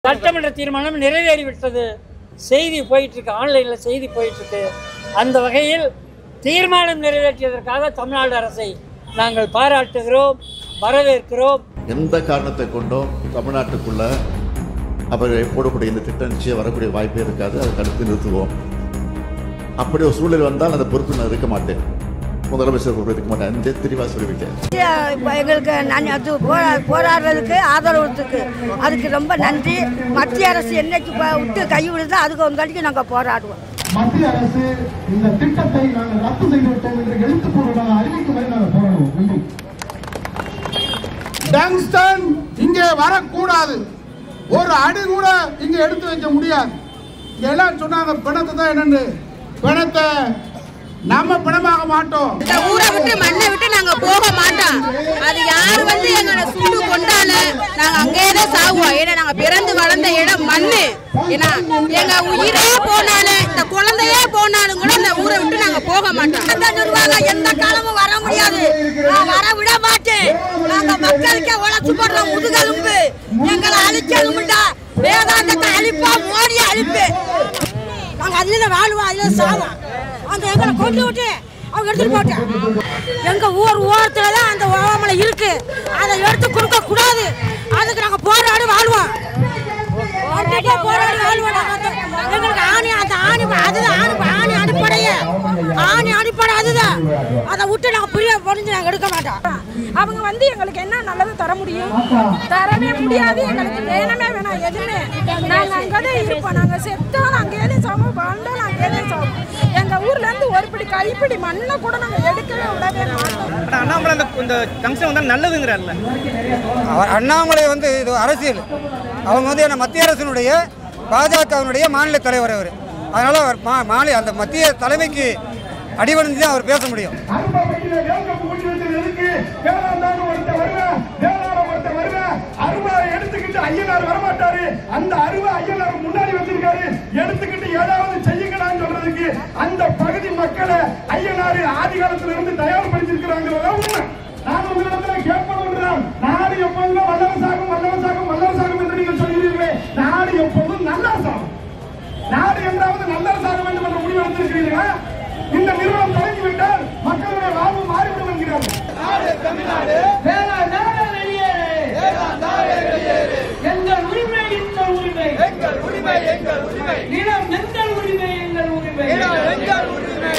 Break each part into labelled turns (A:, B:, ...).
A: சட்டமன்ற தீர்மானம் நிறைவேறிவிட்டது. செய்தி போயிட்டு இருக்கு, ஆன்லைன்ல செய்தி போயிட்டு இருக்கு. அந்த வகையில் தீர்மானம் நிறைவேற்றியதற்காக தமிழ்நாடு அரசை நாங்கள் பாராட்டுகிறோம், வரவேற்கிறோம்.
B: எந்த காரணத்தை கொண்டும் தமிழ்நாட்டுக்குள்ள அவர் போடக்கூடிய இந்த திட்டம் நிச்சயம் வரக்கூடிய வாய்ப்பே இருக்காது. அதை தடுத்து நிறுத்துவோம். அப்படி ஒரு சூழல் வந்தால் அந்த பொறுப்பு நான் இருக்க மாட்டேன், முதலமைச்சர் இருக்க மாட்டேன். தெளிவாக சொல்லிவிட்டேன்.
C: எங்களுக்கு அது போராடுறதுக்கு ஆதரவுக்கு அதுக்கு ரொம்ப நன்றி. மத்திய அரசு என்னைக்கு விட்டு கை விடுதோ அதுக்கு வந்தாலும் நாங்கள் போராடுவோம்.
D: மத்திய அரசு இந்த திட்டத்தை நாங்கள் ரத்து செய்துவிட்டோம் என்று எழுத்துப்பூர்வமாக அறிவிக்கும் வரை நாங்கள் போராடுவோம். நன்றி. டங்ஸ்டன் இங்கே வரக்கூடாது, ஒரு அடி கூட இங்க எடுத்து வைக்க முடியாது. எல்லாம் சொன்னாங்க பிணத்தை தான் என்னன்னு. பிணத்தை நம்ம பிணமாக மாட்டோம்.
E: இந்த ஊரை விட்டு மண்ணை விட்டு நாங்க போக மாட்டோம். அது யாரு வந்து எங்களை சுட்டு கொண்டாலும் நாங்க அங்கேதான் சாகுவோம். ஏன்னா நாங்க பிறந்து வளர்ந்த இடம் மண்ணு. ஏன்னா எங்க உயிரே போனாலும் இந்த குழந்தையே போனாலும் கூட இந்த ஊரை விட்டு நாங்க போக மாட்டோம். எந்த காலமும் வர முடியாது, வர விட மாட்டேன். நாங்க மக்களுக்கே உழைச்சு போடுற முதுகெலும்பு. எங்களை அழிக்கணும்டா, வேதாந்தத்தை அழிப்பா, மோடியை அழிப்பு. நாங்க அதுல வாழ்வோம், அதுல சாவோம். அந்த எங்களை கொண்டு விட்டு அவங்க எடுத்துட்டு போட்டேன். எங்க ஊர் ஓரத்துலதான் அந்த ஓமலை இருக்கு, அதை எடுத்து கொடுக்க கூடாது. அதுக்கு நாங்க போராடி வாழ்வோம், போராடி வாழ்வோம். எங்களுக்கு ஆணி, அந்த ஆணி அதுதான் ஆணி அடிப்படையே, ஆணி அடிப்படை அதுதான். அதை விட்டு நாங்க புரிய பொறிஞ்சு நாங்க எடுக்க மாட்டோம்.
F: அவங்க வந்து எங்களுக்கு என்ன நல்லது தர முடியும்? தரவே முடியாது. எங்களுக்கு வேணவே வேணாம் எதுவுமே. நாங்கள் அங்கேதான் இருப்போம். நாங்கள் செத்தாலும் அங்கேயே சாவோம், வாழ்ந்தாலும் அங்கேயே சாவோம். எங்கள் ஊர்ல இருந்து ஒரு பிடி கைப்பிடி மண்ணை கூட நாங்கள் எடுக்கவே விடவே மாட்டோம்.
G: அண்ணாமலை இந்த ஜங்ஷன் வந்தால் நல்லதுங்கிறார்ல.
H: அண்ணாமலை வந்து இது அரசியல். அவங்க வந்து என்ன மத்திய அரசினுடைய பாஜகவினுடைய மாநில தலைவர் அவர். அதனால அவர் அந்த மத்திய தலைமைக்கு அடிபணிந்து தான் அவர் பேச முடியும்.
D: ஐயனார் வரமாட்டாரு, அந்த அருவா ஐயனார் முன்னாடி வச்சிருக்காரு, எடுத்துக்கிட்டு ஏதாவது செய்யுங்களான்னு சொல்றதுக்கு அந்த பகுதி மக்களை ஐயனார் ஆதி காலத்துல இருந்து தயார்படுத்திருக்கிறாங்க. உண்மை. நான் உங்களிடத்துல கேட்போம், நாடு எப்பொழுதும் வல்லரசாகும் வல்லரசாகும் வல்லரசாகும் என்று நீங்கள் சொல்கிறீர்களே, நாடு எப்பொழுதும் நல்லரசாகும். நாடு என்றாவது நல்லரசாக வேண்டும் என்ற முடிவு எடுத்திருக்கிறீர்களா? இந்த நிறுவனம் தொடங்கிவிட்டால் மக்களுடைய வாழ்வு மாறிவிடும் என்கிறார்கள். தமிழ்நாடு
I: எங்கள் உரிமை எங்கள் உரிமை, எங்கள் உரிமை எங்கள் உரிமை, நிலம் எங்கள் உரிமை எங்கள் உரிமை, நிலம் எங்கள் உரிமை.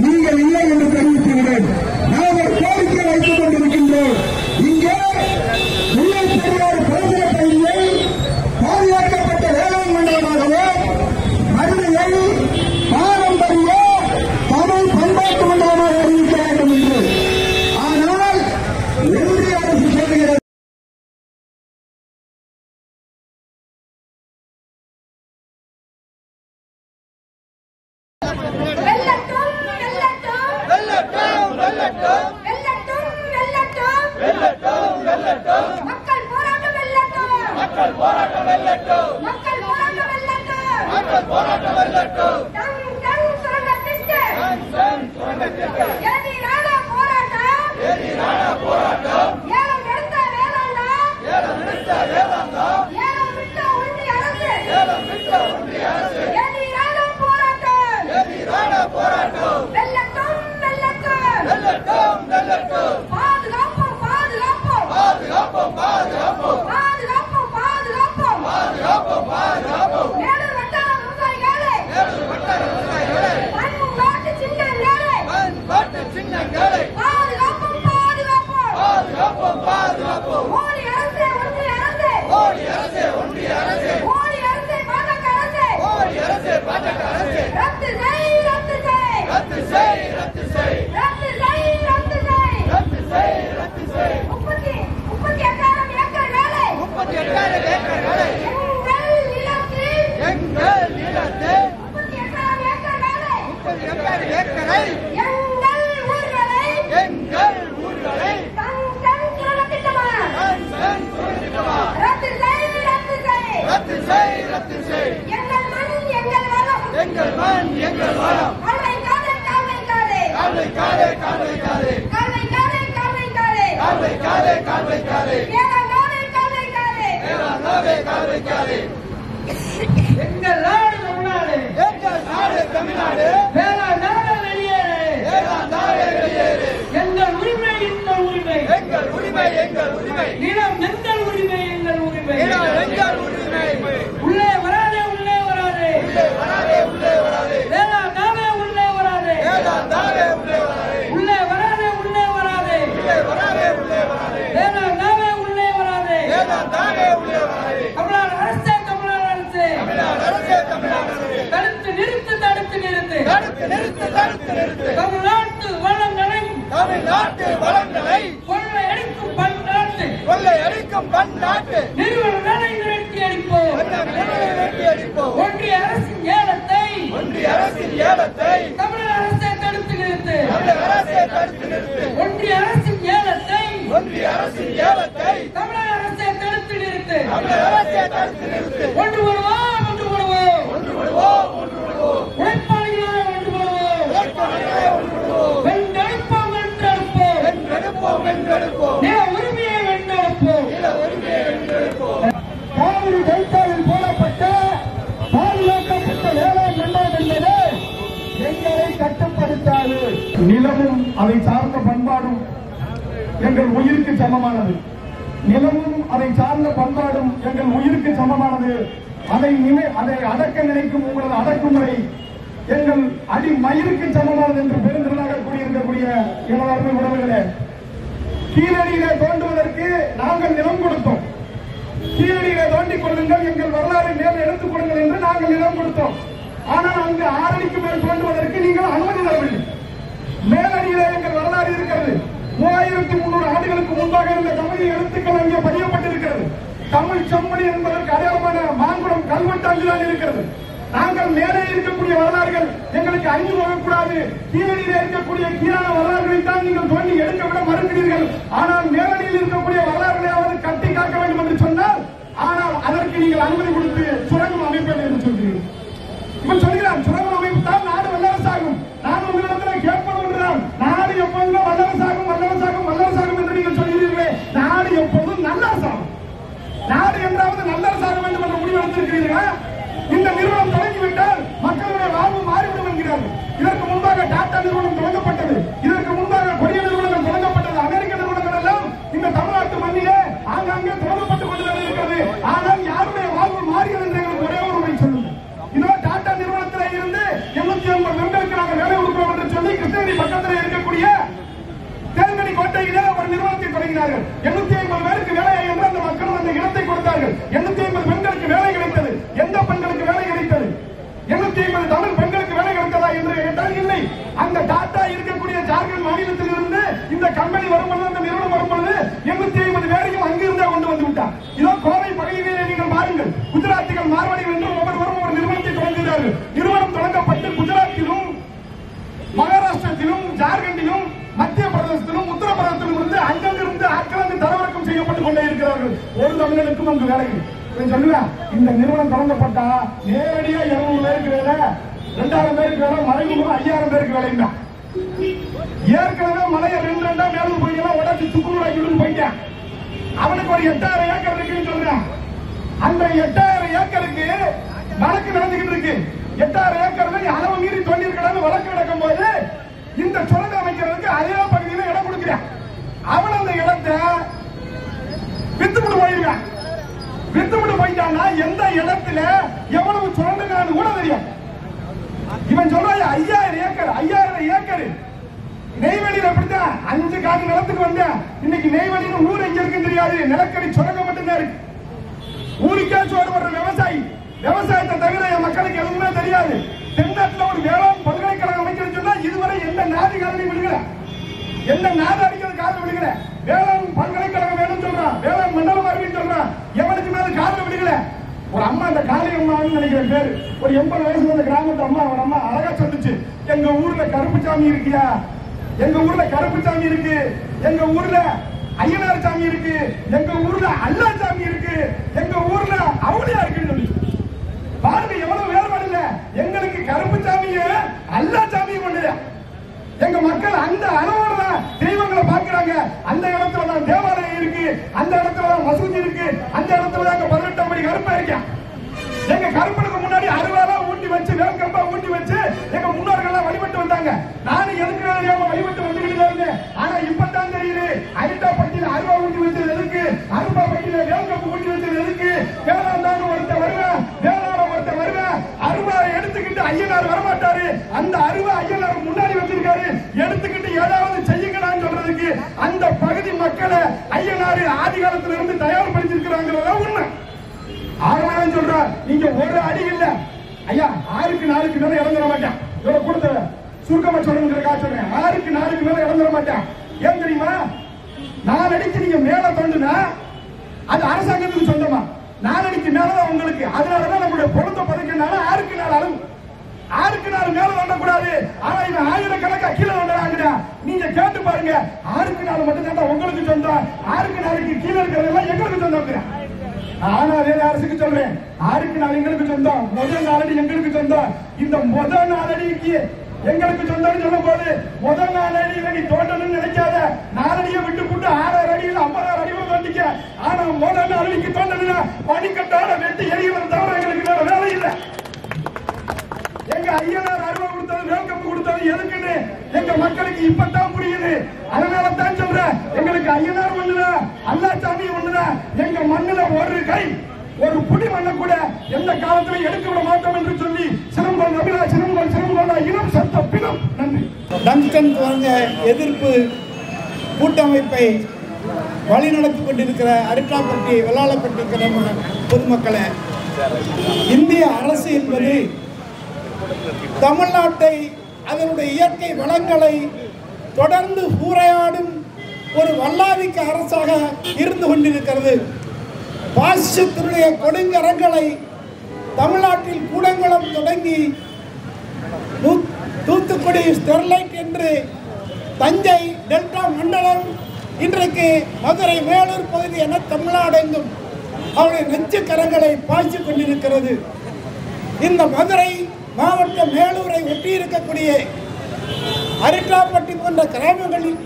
D: நீங்கள் இல்லை என்று தெரிவித்துள்ளேன். நான் ஒரு கோரிக்கை
I: எங்கள் நாடு தமிழ்நாடு, எங்கள் நாடு தமிழ்நாடு, வேளாண் நாடு வெளியேறு, வேளாண் நாடு வெளியேறு. எங்கள் உரிமை எங்கள் உரிமை, எங்கள் உரிமை எங்கள் உரிமை. நிலம் எங்கள் உரிமை எங்கள் உரிமை, நிலம் எங்கள் உரிமை. உள்ளே வராதே உள்ளே வராதே, உள்ளே வராதே உள்ளே வராதே. வேளாண் நாடு உள்ளே வராதே, வேளாண் நாடு உள்ளே வராதே. உள்ளே வராதே உள்ளே வராதே, உள்ளே வராதே உள்ளே வராதே. வேளாண் நாடு உள்ளே வராதே, வேளாண் நாடு உள்ளே வராதே. தமிழ்நாடு அரசே, தமிழ்நாடு அரசே, தமிழ்நாடு அரசே, தமிழ்நாடு அரசே. தடுத்து நிறுத்து, தடுத்து நிறுத்து, தடுத்து நிறுத்து, தடுத்து நிறுத்து. தமிழ்நாட்டு வளங்களை, தமிழ்நாட்டு வளங்களை கொள்ளையடிக்கும் பன்னாட்டு, கொள்ளையடிக்கும் பன்னாட்டு நிறுவனங்களை விரட்டி அடிப்போம், விரட்டி அடிப்போம். ஒன்றிய அரசின் ஏலத்தை, ஒன்றிய அரசின் ஏலத்தை தமிழக அரசே தடுத்து நிறுத்து, தமிழக அரசே தடுத்து நிறுத்து. ஒன்றிய அரசின் ஏலத்தை, ஒன்றிய அரசின் ஏலத்தை தமிழக அரசே தடுத்து நிறுத்து, தமிழக அரசே தடுத்து நிறுத்து. ஒன்று வருவோம், ஒன்று வருவோம், ஒன்று வருவோம், ஒன்று வருவோம். உழைப்பாளிகளாக ஒன்று வருவோம், உழைப்பாளிகளாக ஒன்று வருவோம். வென்றெடுப்போம், வென்றெடுப்போம், வென்றெடுப்போம், வென்றெடுப்போம். நில உரிமையை வென்றெடுப்போம், நில உரிமையை வென்றெடுப்போம். காவிரி டெல்டாவில் போடப்பட்ட பாதுகாக்கப்பட்ட வேளாண் மண்டலம் என்பது எங்களை கட்டுப்படுத்தாது.
D: நிலமும் அதை சார்ந்த பண்பாடும் எங்கள் உயிருக்கு சமமானது. நிலமும் அதை சார்ந்த பண்பாடும் எங்கள் உயிருக்கு சமமானது. அதை அடக்க நினைக்கும் உங்களது அடக்குமுறை எங்கள் அடி மயிருக்கு சமமானது என்று பெருந்திரளாக கூறியிருக்கக்கூடிய எங்கள் அருமை உறவுகளே, கீழடியிலே தோண்டுவதற்கு நாங்கள் நிலம் கொடுத்தோம். கீழடியிலே தோண்டிக் கொள்ளுங்கள், எங்கள் வரலாறு மேல் எடுத்துக் கொள்ளுங்கள் என்று நாங்கள் நிலம் கொடுத்தோம். ஆனால் அங்கு 6 அடிக்கு மேல் தோண்டுவதற்கு நீங்கள் அனுமதி தரவில்லை. மேலடியிலே எங்கள் வரலாறு இருக்கிறது. 3300 ஆண்டுகளுக்கு முன்பாக இருந்த தமிழ் எழுத்துக்கள் அங்கே பதியப்பட்டிருக்கிறது. தமிழ் செம்மொழி என்பதற்கு அடையாளமான மாங்குளம் கல்வெட்டு அங்குதான் இருக்கிறது. நாங்கள் மேலே இருக்கக்கூடிய வரலாறுகள் எங்களுக்கு அஞ்சு போகக்கூடாது. கீழடியிலே இருக்கக்கூடிய கீழான வரலாறுகளை தான் நீங்கள் தோண்டி எடுக்க விட மறுக்கிறீர்கள். ஆனால் மேலடியில் இருக்கக்கூடிய வரலாறுகளையாவது கட்டி காக்க வேண்டும் என்று சொன்னால், ஆனால் அதற்கு நீங்கள் அனுமதி கொடுத்து சுரங்கம் அமைப்பது என்று சொல்கிறீர்கள். இவன் சொல்கிறான், சுரங்கம் அமைப்பு தான் நாடு வல்லரசாகும். நான் உங்களிடத்தில் கேட்பது ஒன்றுதான், நாடு எப்பொழுதும் வல்லரசாகும், வல்லரசாகும், வல்லரசாகும் என்று நீங்கள் சொல்கிறீர்களே, நாடு எப்பொழுதும் நல்லரசாகும். நாடு என்றாவது நல்லரசாக வேண்டும் என்ற முடிவு எடுத்திருக்கிறீர்களா? இந்த நிறுவனம் தொடங்கிவிட்டால் மக்களுடைய வாழ்வு மாறிவிடும் என்கிறார்கள். இதற்கு முன்பாக டாடா நிறுவனம் தொடங்கப்பட்டது, இதற்கு முன்பாக கொரிய நிறுவனங்கள் தொடங்கப்பட்டது, அமெரிக்க நிறுவனங்கள் எல்லாம் இந்த தமிழ்நாட்டு மண்ணிலே ஆங்காங்கே தொடங்கப்பட்டுக் கொண்டுதான் இருக்கிறது. ஆனால் யாருடைய வாழ்வு மாறியது என்று எங்களுக்கு ஒரே ஒரு முறை சொல்லுங்கள். இதோ டாடா நிறுவனத்திலே இருந்து 850 மெம்பருக்கு நாங்கள் வேலை கொடுக்கிறோம் என்று சொல்லி கிருஷ்ணகிரி பக்கத்தில் இருக்கக்கூடிய தேன்கனி கோட்டையிலே ஒரு நிறுவனத்தை தொடங்கினார்கள். 850 பேருக்கு வேலை என்று அந்த மக்கள் அந்த இடத்தை கொடுத்தார்கள். 850 பெண்களுக்கு வேலை கிடைத்தது. எந்த பெண்களுக்கு வேலை கிடைத்தது? 850 தமிழ் பெண்களுக்கு வேலை கிடைத்ததா என்று கேட்டால் இல்லை. அந்த டாடா இருக்கக்கூடிய ஜார்க்கண்ட் மாநிலத்தில் இருந்து இந்த கம்பெனி வரும்பொழுது, அந்த நிறுவனம் வரும்பொழுது 850 பேரையும் அங்கிருந்தே கொண்டு வந்து விட்டார். இதோ கோவை பகுதியிலே நீங்கள் பாருங்கள், குஜராத்திகள் மார்வாடிகள் என்று ஒவ்வொருவரும் ஒரு நிறுவனத்தை தொடங்குகிறார்கள். நிறுவனம் தொடங்கப்பட்டு குஜராத்திலும் மகாராஷ்டிரத்திலும் ஜார்க்கண்டிலும் மத்திய பிரதேசத்திலும் உத்தரப்பிரதேசத்திலும் இருந்து அங்கிருந்து ஆட்கள் தரவிறக்கம் செய்யப்பட்டுக் கொண்டே இருக்கிறார்கள். ஒரு தமிழனுக்கும் அங்கு வேலை சொல்லுவேன். இந்த நிறுவனம் தொடங்கப்பட்டா நேரடியா 200 பேருக்கு வேலை, 2000 பேருக்கு வேலை, மறைமுகம் 5000 பேருக்கு வேலை. ஏற்கனவே மலையை 2 மேலும் போய்லாம் உடச்சி துக்குமுறை போயிட்டேன். அவனுக்கு ஒரு 8000 ஏக்கர் இருக்குன்னு சொல்றேன். அந்த 8000 ஏக்கருக்கு வழக்கு நடந்துகிட்டு இருக்கு. 8000 ஏக்கர் அளவு மீறி தோண்டிருக்கணும் வழக்கு நடக்கும் போது இந்த சுரங்கம் அமைக்கிறதுக்கு அதே பகுதியில் இடம் கொடுக்கிறான். அவன் அந்த இடத்தை வித்துவிட்டு போயிருக்கான். வித்துவிட்டு போயிட்டான்னா எந்த இடத்துல எவ்வளவு சுரண்டுங்கான்னு கூட தெரியும். இவன் சொல்றாங்க 5000 ஏக்கர், 5000 ஏக்கர். நெய்வேலியில் அப்படித்தான் 5 காடு நிலத்துக்கு வந்தேன். இன்னைக்கு நெய்வேலின்னு ஊர் எங்க இருக்குன்னு தெரியாது, நிலக்கரி சுரங்கம் மட்டும்தான் இருக்கு. ஊருக்கே சோறு வர்ற விவசாயி, விவசாயத்தை தவிர என் மக்களுக்கு எதுவுமே தெரியாது. தென்னாட்டில் ஒரு வேளாண் பல்கலைக்கழகம் அமைக்கிறது சொன்னா இதுவரை எந்த நாதிகாரனையும் விடுகிற, எந்த நாதாரிகள் காதல் விடுகிற. வேளாண் பல்கலைக்கழகம் வேணும்னு சொல்றான், வேளாண் மண்டலம் அறிவின்னு சொல்றான். எவனுக்கு மேல காதல் விடுகிற ஒரு அம்மா, அந்த காளி அம்மான்னு நினைக்கிற பேரு, ஒரு 80 வயசு அந்த கிராமத்து அம்மா, ஒரு அம்மா அழகா சொல்லுச்சு, எங்க ஊர்ல கருப்புசாமி இருக்கியா, எங்க ஊர்ல கருப்புசாமி இருக்கு, எங்க ஊர்ல ஐயனார் சாமி இருக்கு, எங்க ஊர்ல அல்லா சாமி இருக்கு, எங்க ஊர்ல அவளியா இருக்குன்னு சொல்லி பாருங்க. எவ்வளவு வேறுபாடு இல்ல. எங்களுக்கு கருப்பு சாமிய அல்லா சாமியும் ஒண்ணுதான். எங்க மக்கள் அந்த அளவோட தெய்வங்களை பார்க்கிறாங்க. அந்த இடத்துல தான் தேவாலயம் அந்த இடத்துல அங்க 18 மணி கருப்பா இருக்கேன். எங்க கருப்பனுக்கு முன்னாடி அருவாளா ஊட்டி வச்சு வேங்கம்பா ஊட்டி வச்சு எங்க முன்னோர்கள் வழிபட்டு வந்தாங்க. நானும் எதுக்கு வழிபட்டு வந்துகிட்டு இருந்தேன். ஆனா இப்பதான் தெரியுது அரிட்டாப்பட்டியில அருவா ஊட்டி வச்சது எதுக்கு, அருவாப்பட்டியில வேங்கம்பு ஊட்டி வச்சது எதுக்கு. வேளாண் ஒருத்தர் வருவேன், வேளாண் ஒருத்தர் வருவேன், அருவாவை எடுத்துக்கிட்டு ஐயனார் வரமாட்டாரு. அந்த அருவா ஐயனார் முன்னாடி வச்சிருக்காரு, எடுத்துக்கிட்டு ஏதாவது செய்யுங்கடான்னு சொல்றதுக்கு அந்த பகுதி மக்களை ஐயனார் ஆதி காலத்துல இருந்து தயார்படுத்திருக்கிறாங்கிறதா உண்மை. ஆகலாம் சொல்ற நீங்க ஒரு அடி இல்ல ஐயா, 6க்கு 4க்கு மேல இறந்துட மாட்டேன். இவ்வளவு கொடுத்த சுருக்கமா சொல்லுங்கிறதுக்காக சொல்றேன். 6க்கு 4க்கு மேல இறந்துட மாட்டேன். ஏன் தெரியுமா? 4 அடிக்கு நீங்க மேல தோண்டுனா அது அரசாங்கத்துக்கு சொந்தமா, 4 அடிக்கு மேலதான் உங்களுக்கு. அதனாலதான் நம்மளுடைய பொருத்த பதக்கினால 6க்கு 4 அளவு, 6க்கு 4 மேல தோண்டக்கூடாது. ஆனா இது 1000கணக்கா கீழே தோண்டுறாங்க. நீங்க கேட்டு பாருங்க, 6க்கு 4 மட்டும் தான் உங்களுக்கு சொந்தம், 6க்கு 4க்கு கீழே இருக்கிறதெல்லாம் எங்களுக்கு சொந்தம். ஆனா அதே அரசுக்கு சொல்றேன், 6க்கு 4 எங்களுக்கு சொந்தம், முதல் 4 அடி எங்களுக்கு சொந்தம். இந்த முதல் 4 அடிக்கு எங்களுக்கு சொந்தம் சொல்லும் போது முதல் 4 அடியில நீ தோண்டணும்னு நினைக்காத. 4 அடியை விட்டு போட்டு 6 அடியில் 50 அடி தோண்டிக்க. ஆனா முதல் 4 அடிக்கு தோண்டணும்னா பனிக்கட்டால வெட்டி எரிவது தவிர எங்களுக்கு வேற வேலை இல்லை. எங்க ஐயனார் அருவா கொடுத்தது வேங்கம்பு கொடுத்தது எதுக்குன்னு எங்க மக்களுக்கு இப்பதான் புரியுது. அதனால தான் சொல்றேன், எங்களுக்கு ஐயனார் ஒண்ணுதான், அல்லாச்சாமி ஒண்ணுதான். எங்க மண்ணுல ஒரு கை ஒரு புடி மண்ணை கூட எந்த காலத்திலும் எடுக்க விட மாட்டோம் என்று சொல்லி சிலம்பல் நபிலா சிலம்பல் இனம் சத்த பிணம். நன்றி.
J: டங்ஸ்டன் துவங்க எதிர்ப்பு கூட்டமைப்பை வழிநடத்தி கொண்டிருக்கிற அரிட்டாப்பட்டி வெள்ளாளப்பட்டி கிராம பொதுமக்களை, இந்திய அரசு என்பது தமிழ்நாட்டை அதனுடைய இயற்கை வளங்களை தொடர்ந்து சூறையாடும் ஒரு வல்லாதிக்க அரசாக இருந்து கொண்டிருக்கிறது. பாசிசத்தினுடைய கொடுங்கரங்களை தமிழ்நாட்டில் கூடங்குளம் தொடங்கி தூத்துக்குடி ஸ்டெர்லைட் என்று தஞ்சை டெல்டா மண்டலம், இன்றைக்கு மதுரை வேலூர் பகுதி என தமிழ்நாடு எங்கும் அவருடைய நெஞ்சு கரங்களை பாய்ச்சிக் கொண்டிருக்கிறது. இந்த மதுரை மாவட்டம் மேலூரை ஒட்டி இருக்கக்கூடிய அரிட்டாப்பட்டி போன்ற கிராமங்களில்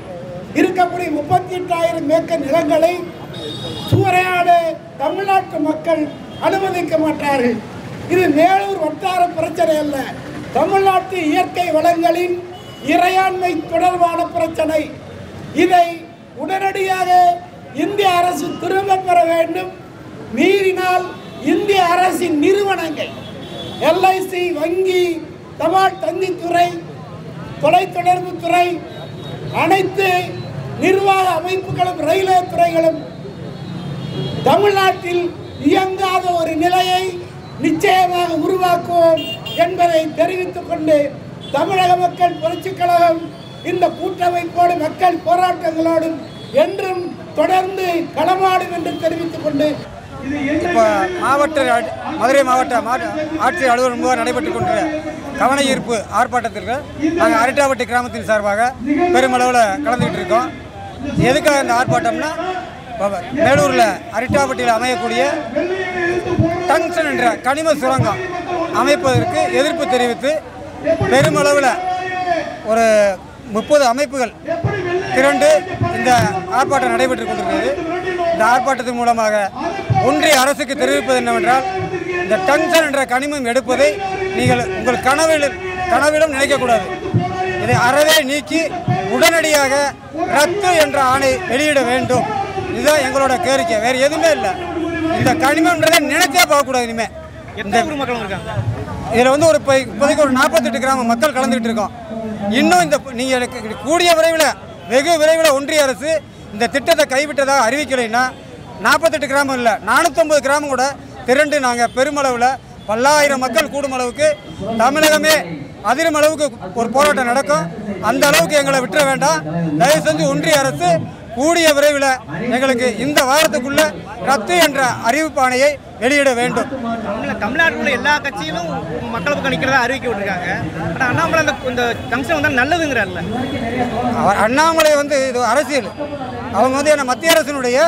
J: இருக்கக்கூடிய 38,000 ஏக்கர் நிலங்களை சூறையாட தமிழ்நாட்டு மக்கள் அனுமதிக்க மாட்டார்கள். இது மேலூர் வட்டார பிரச்சனை அல்ல, தமிழ்நாட்டு இயற்கை வளங்களின் இறையாண்மை தொடர்பான பிரச்சனை. இதை உடனடியாக இந்திய அரசு திரும்ப பெற வேண்டும். மீறினால் இந்திய அரசின் நிறுவனங்கள் LIC, வங்கி, தபால் தந்தித்துறை, தொலைத்தொடர்பு துறை, அனைத்து நிர்வாக அமைப்புகளும் ரயில்வே துறைகளும் தமிழ்நாட்டில் இயங்காத ஒரு நிலையை நிச்சயமாக உருவாக்குவோம் என்பதை தெரிவித்துக் கொண்டு தமிழக மக்கள் புரட்சிக் கழகம் இந்த கூட்டமைப்போடு மக்கள் போராட்டங்களோடும் என்றும் தொடர்ந்து களமாடும் என்று தெரிவித்துக் கொண்டு
H: இப்போ மதுரை மாவட்ட ஆட்சியர் அலுவலகம் முன்பாக நடைபெற்றுக் கொண்ட கவன ஈர்ப்பு ஆர்ப்பாட்டத்திற்கு நாங்கள் அரிட்டாப்பட்டி கிராமத்தின் சார்பாக பெருமளவில் கலந்துக்கிட்டு இருக்கோம். எதுக்காக இந்த ஆர்ப்பாட்டம்னா, மேலூரில் அரிட்டாப்பட்டியில் அமையக்கூடிய டங்ஸ்டன் என்ற கனிம சுரங்கம் அமைப்பதற்கு எதிர்ப்பு தெரிவித்து பெருமளவில் ஒரு 30 அமைப்புகள் திரண்டு இந்த ஆர்ப்பாட்டம் நடைபெற்றுக் கொண்டிருக்கிறது. இந்த ஆர்ப்பாட்டத்தின் மூலமாக ஒன்றிய அரசுக்கு தெரிவிப்பது என்னவென்றால், இந்த டங்ஸ்டன் என்ற கனிமம் எடுப்பதை நீங்கள் உங்கள் கனவிலும் நினைக்கக்கூடாது. இதை அறவே நீக்கி உடனடியாக ரத்து என்ற ஆணை வெளியிட வேண்டும். இதுதான் எங்களோட கோரிக்கை, வேறு எதுவுமே இல்லை. இந்த கனிமன்றதை நினைச்சே போகக்கூடாது. இனிமேல் இந்த மக்கள் இருக்காங்க, இதில் வந்து இப்போதைக்கு ஒரு 48 கிராம மக்கள் கலந்துக்கிட்டு இருக்கோம். இன்னும் இந்த நீங்கள் கூடிய விரைவில், வெகு விரைவில் ஒன்றிய அரசு இந்த திட்டத்தை கைவிட்டதாக அறிவிக்கலைன்னா 48 கிராமம் இல்லை, 450 கிராமம் கூட திரண்டு நாங்கள் பெருமளவில் பல்லாயிரம் மக்கள் கூடும் அளவுக்கு தமிழகமே அதிரும் அளவுக்கு ஒரு போராட்டம் நடக்கும். அந்த அளவுக்கு எங்களை விட்டுற வேண்டாம். தயவு செஞ்சு ஒன்றிய அரசு கூடிய விரைவில் எங்களுக்கு இந்த வாரத்துக்குள்ள ரத்து என்ற அறிவிப்பாணையை வெளியிட வேண்டும்.
G: தமிழ்நாட்டில் எல்லா கட்சியிலும் மக்கள் பக்கம் நிற்கிறதா அறிவிக்க விட்டுருக்காங்க. ஆனால் அண்ணாமலை இந்த டங்ஸ்டன் வந்தால் நல்லதுங்கிறார்ல.
H: அண்ணாமலை வந்து இது அரசியல், அவங்க வந்து என்ன மத்திய அரசினுடைய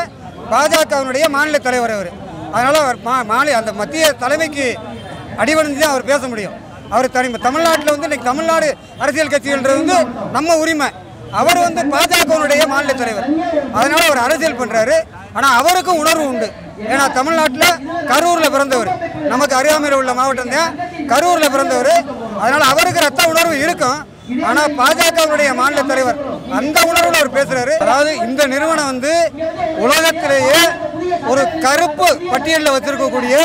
H: பாஜகவினுடைய மாநில தலைவர் அவர். அதனால் அவர் அந்த மத்திய தலைமைக்கு அடிபணிந்து தான் அவர் பேச முடியும். அவர் தமிழ்நாட்டில் வந்து இன்றைக்கி தமிழ்நாடு அரசியல் கட்சிகள்ன்றது வந்து நம்ம உரிமை. அவர் வந்து பாஜகவுடைய மாநில தலைவர், அதனால அவர் அரசியல் பண்றாரு. ஆனால் அவருக்கும் உணர்வு உண்டு. ஏன்னா தமிழ்நாட்டில் கரூரில் பிறந்தவர், நமக்கு அருகாமையில் உள்ள மாவட்டம் தான் கரூரில் பிறந்தவர். அதனால அவருக்கு ரத்த உணர்வு இருக்கும். ஆனால் பாஜகவுடைய மாநில தலைவர் அந்த உணர்வில் அவர் பேசுறாரு. அதாவது இந்த நிறுவனம் வந்து உலகத்திலேயே ஒரு கருப்பு பட்டியலில் வச்சிருக்கக்கூடிய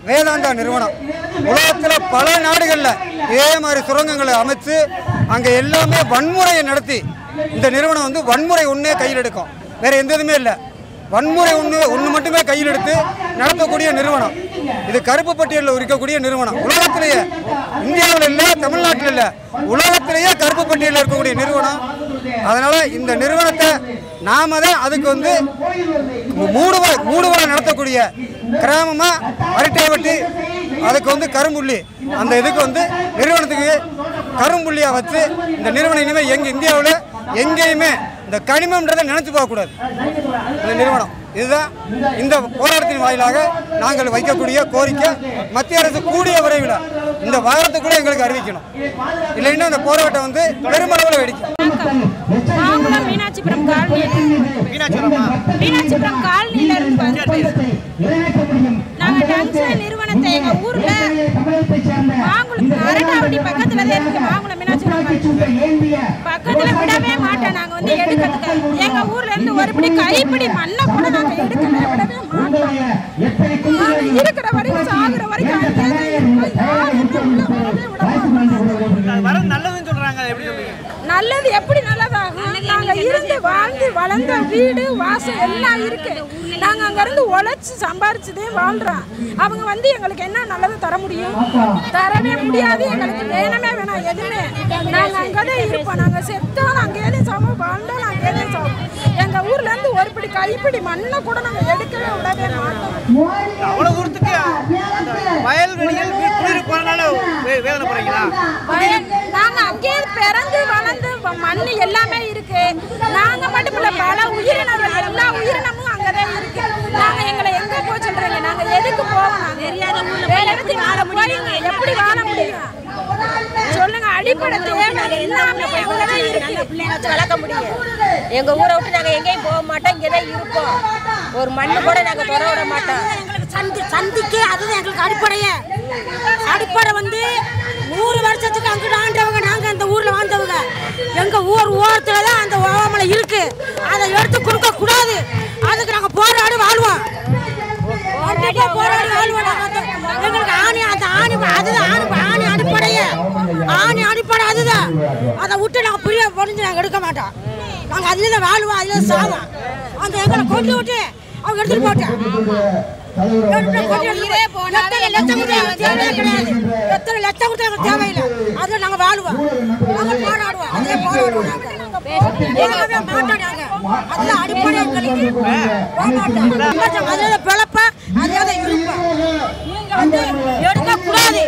H: வேதாந்தா நிறுவனம். உலகத்தில் பல நாடுகளில் இதே மாதிரி சுரங்கங்களை அமைச்சு அங்கே எல்லாமே வன்முறையை நடத்தி இந்த நிறுவனம் வந்து வன்முறை ஒன்றே கையில் எடுக்கும், வேற எந்த இதுவுமே இல்லை. வன்முறை ஒன்று மட்டுமே கையில் எடுத்து நடத்தக்கூடிய நிறுவனம் இது. கருப்பு பட்டியலில் இருக்கக்கூடிய நிறுவனம் உலகத்திலேயே, இந்தியாவில் இல்லை, தமிழ்நாட்டில் இல்லை, உலகத்திலேயே கருப்பு பட்டியலில் இருக்கக்கூடிய நிறுவனம். அதனால இந்த நிறுவனத்தை நாம தான் அதுக்கு வந்து மூடுவரை நடத்தக்கூடிய கிராமமா அரட்டைவட்டி, அதுக்கு வந்து கரும்புள்ளி, அந்த இதுக்கு வந்து நிறுவனத்துக்கு கரும்புள்ளியா வச்சு இந்த நிறுவனம் இனிமேல் இந்தியாவில் எங்கேயுமே இந்த கனிமம்ன்றதை நினைச்சு பார்க்கக்கூடாது. இந்த நிறுவனம் இதுதான் இந்த போராட்டத்தின் வாயிலாக நாங்கள் வைக்கக்கூடிய கோரிக்கை. மத்திய அரசு கூடிய விரைவில் இந்த வாரத்துக்குள்ள எங்களுக்கு அறிவிக்கணும், இல்லைன்னா இந்த போராட்டம் வந்து பெருமளவில் வெடிக்கும்.
F: மீனாட்சிபுரம் காலனியில இருந்து நாங்கள் டங்ஸ்டன் நிறுவனத்தை எங்கள் ஊரில் அரட்டாவட்டி பக்கத்தில் தான் இருக்கு. மாங்குளம் மீனாட்சிபுரம் பக்கத்தில் விடவே மாட்டோம். நாங்கள் வந்து எடுக்கிறதுக்கு எங்கள் ஊர்ல இருந்து ஒருபடி கைப்பிடி மண்ணை கூட நாங்கள் எடுக்கவே விடவே மாட்டோம். இருக்கிற வரைக்கும் சாகுற வரைக்கும் நல்லது எப்படி நல்லதாகும்? நாங்க இருந்து வாழ்ந்து வளர்ந்த வீடு வாசல் எல்லாம் இருக்கு. நாங்க அங்க இருந்து உழைச்சு சம்பாரிச்சுதே வாழ்றோம். அவங்க வந்து எங்களுக்கு என்ன நல்லது தர முடியும்? தரவே முடியாது. எங்களுக்கு வேணவே வேணாம் எதுவுமே. நாங்க அங்கதான் இருப்போம். நாங்க செத்தாலும் அங்கேயே சாவோம், வாழ்ந்தாலும் அங்கேயே சாவோம். எங்க ஊர்ல இருந்து ஒருபடி கைப்பிடி மண்ணை கூட நாங்க எடுக்கவே விடவே மாட்டோம்.
G: அவ்வளவு தூரத்துக்கு வயல்வெளிகள் வேதனை போறீங்களா?
F: நாங்க அங்கேயே பிறந்து வளர்ந்து மண்ணு எல்லாமே இருக்கு. நாங்க மட்டும் இல்ல, பல உயிரினங்கள் எல்லா உயிரினமும் அங்கதான் இருக்கு. நாங்க எங்களை எங்க போய் சொல்றீங்க? நாங்க எதுக்கு போவோம்? வேற இடத்துக்கு வாழ முடியும்? எப்படி வாழ முடியும் சொல்லுங்க? அடிப்படை தேவை எல்லாமே அங்கதான் இருக்கு.
K: பிள்ளைங்க வளர்க்க முடியும். எங்க ஊரை விட்டு நாங்க எங்கேயும் போக மாட்டோம், இங்கதான் இருப்போம். ஒரு மண்ணு கூட நாங்க தொட விட மாட்டோம்.
C: சந்திக்கு அதுதான் எங்களுக்கு அடிப்படையே. அடிப்படை வந்து 100 வருஷத்துக்கு அங்கிட்டு ஆண்டவங்க. நாங்கள் அந்த ஊரில் வாழ்ந்தவங்க. எங்கள் ஊர் ஓரத்தில் தான் அந்த ஓமலை இருக்கு. அதை எடுத்து கொடுக்க கூடாது. அதுக்கு நாங்கள் போராடி வாழ்வோம். போராடி வாழ்வோம். எங்களுக்கு ஆணி அந்த ஆணி அதுதான் ஆணி அடிப்படையே. ஆணி அடிப்படை அதுதான். அதை விட்டு நாங்கள் புரிய பொறிஞ்சு நாங்கள் எடுக்க மாட்டோம். நாங்கள் அதில் தான் வாழ்வோம், அதில் சாவோம். அந்த எங்களை கொண்டு விட்டு அவங்க எடுத்துட்டு போட்டோம். எத்தனை லட்சம் கொடுத்தாங்க தேவையில்லை. அதுல நாங்க வாழ்வோம், நாங்க போராடுவோம், அதுல போராடுவோம். அதுல அடிப்படை அதுல பிழப்ப அதோட இருப்போம். நீங்க வந்து எடுக்க கூடாது.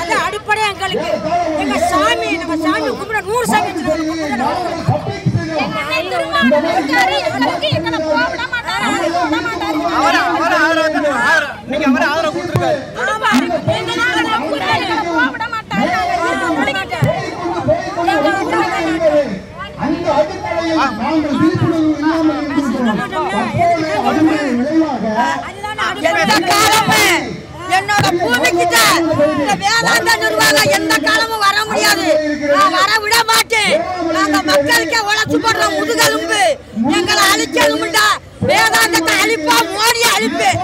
C: அது அடிப்படை எங்களுக்கு. எங்க சாமி, நம்ம சாமி கும்பிட 100 சாமி என்னோட பூமிக்கிட்ட இந்த வேதாந்தா நிர்வாகம் எந்த காலமும் வர முடியாது. நான் வர விட மாட்டேன். நாங்க மக்களுக்கே உழைச்சு போடுற முதுகெலும்பு. எங்களை அழிக்கணும்டா. வேதாந்தத்தை அழிப்போம், மோடியை அழிப்பேன்.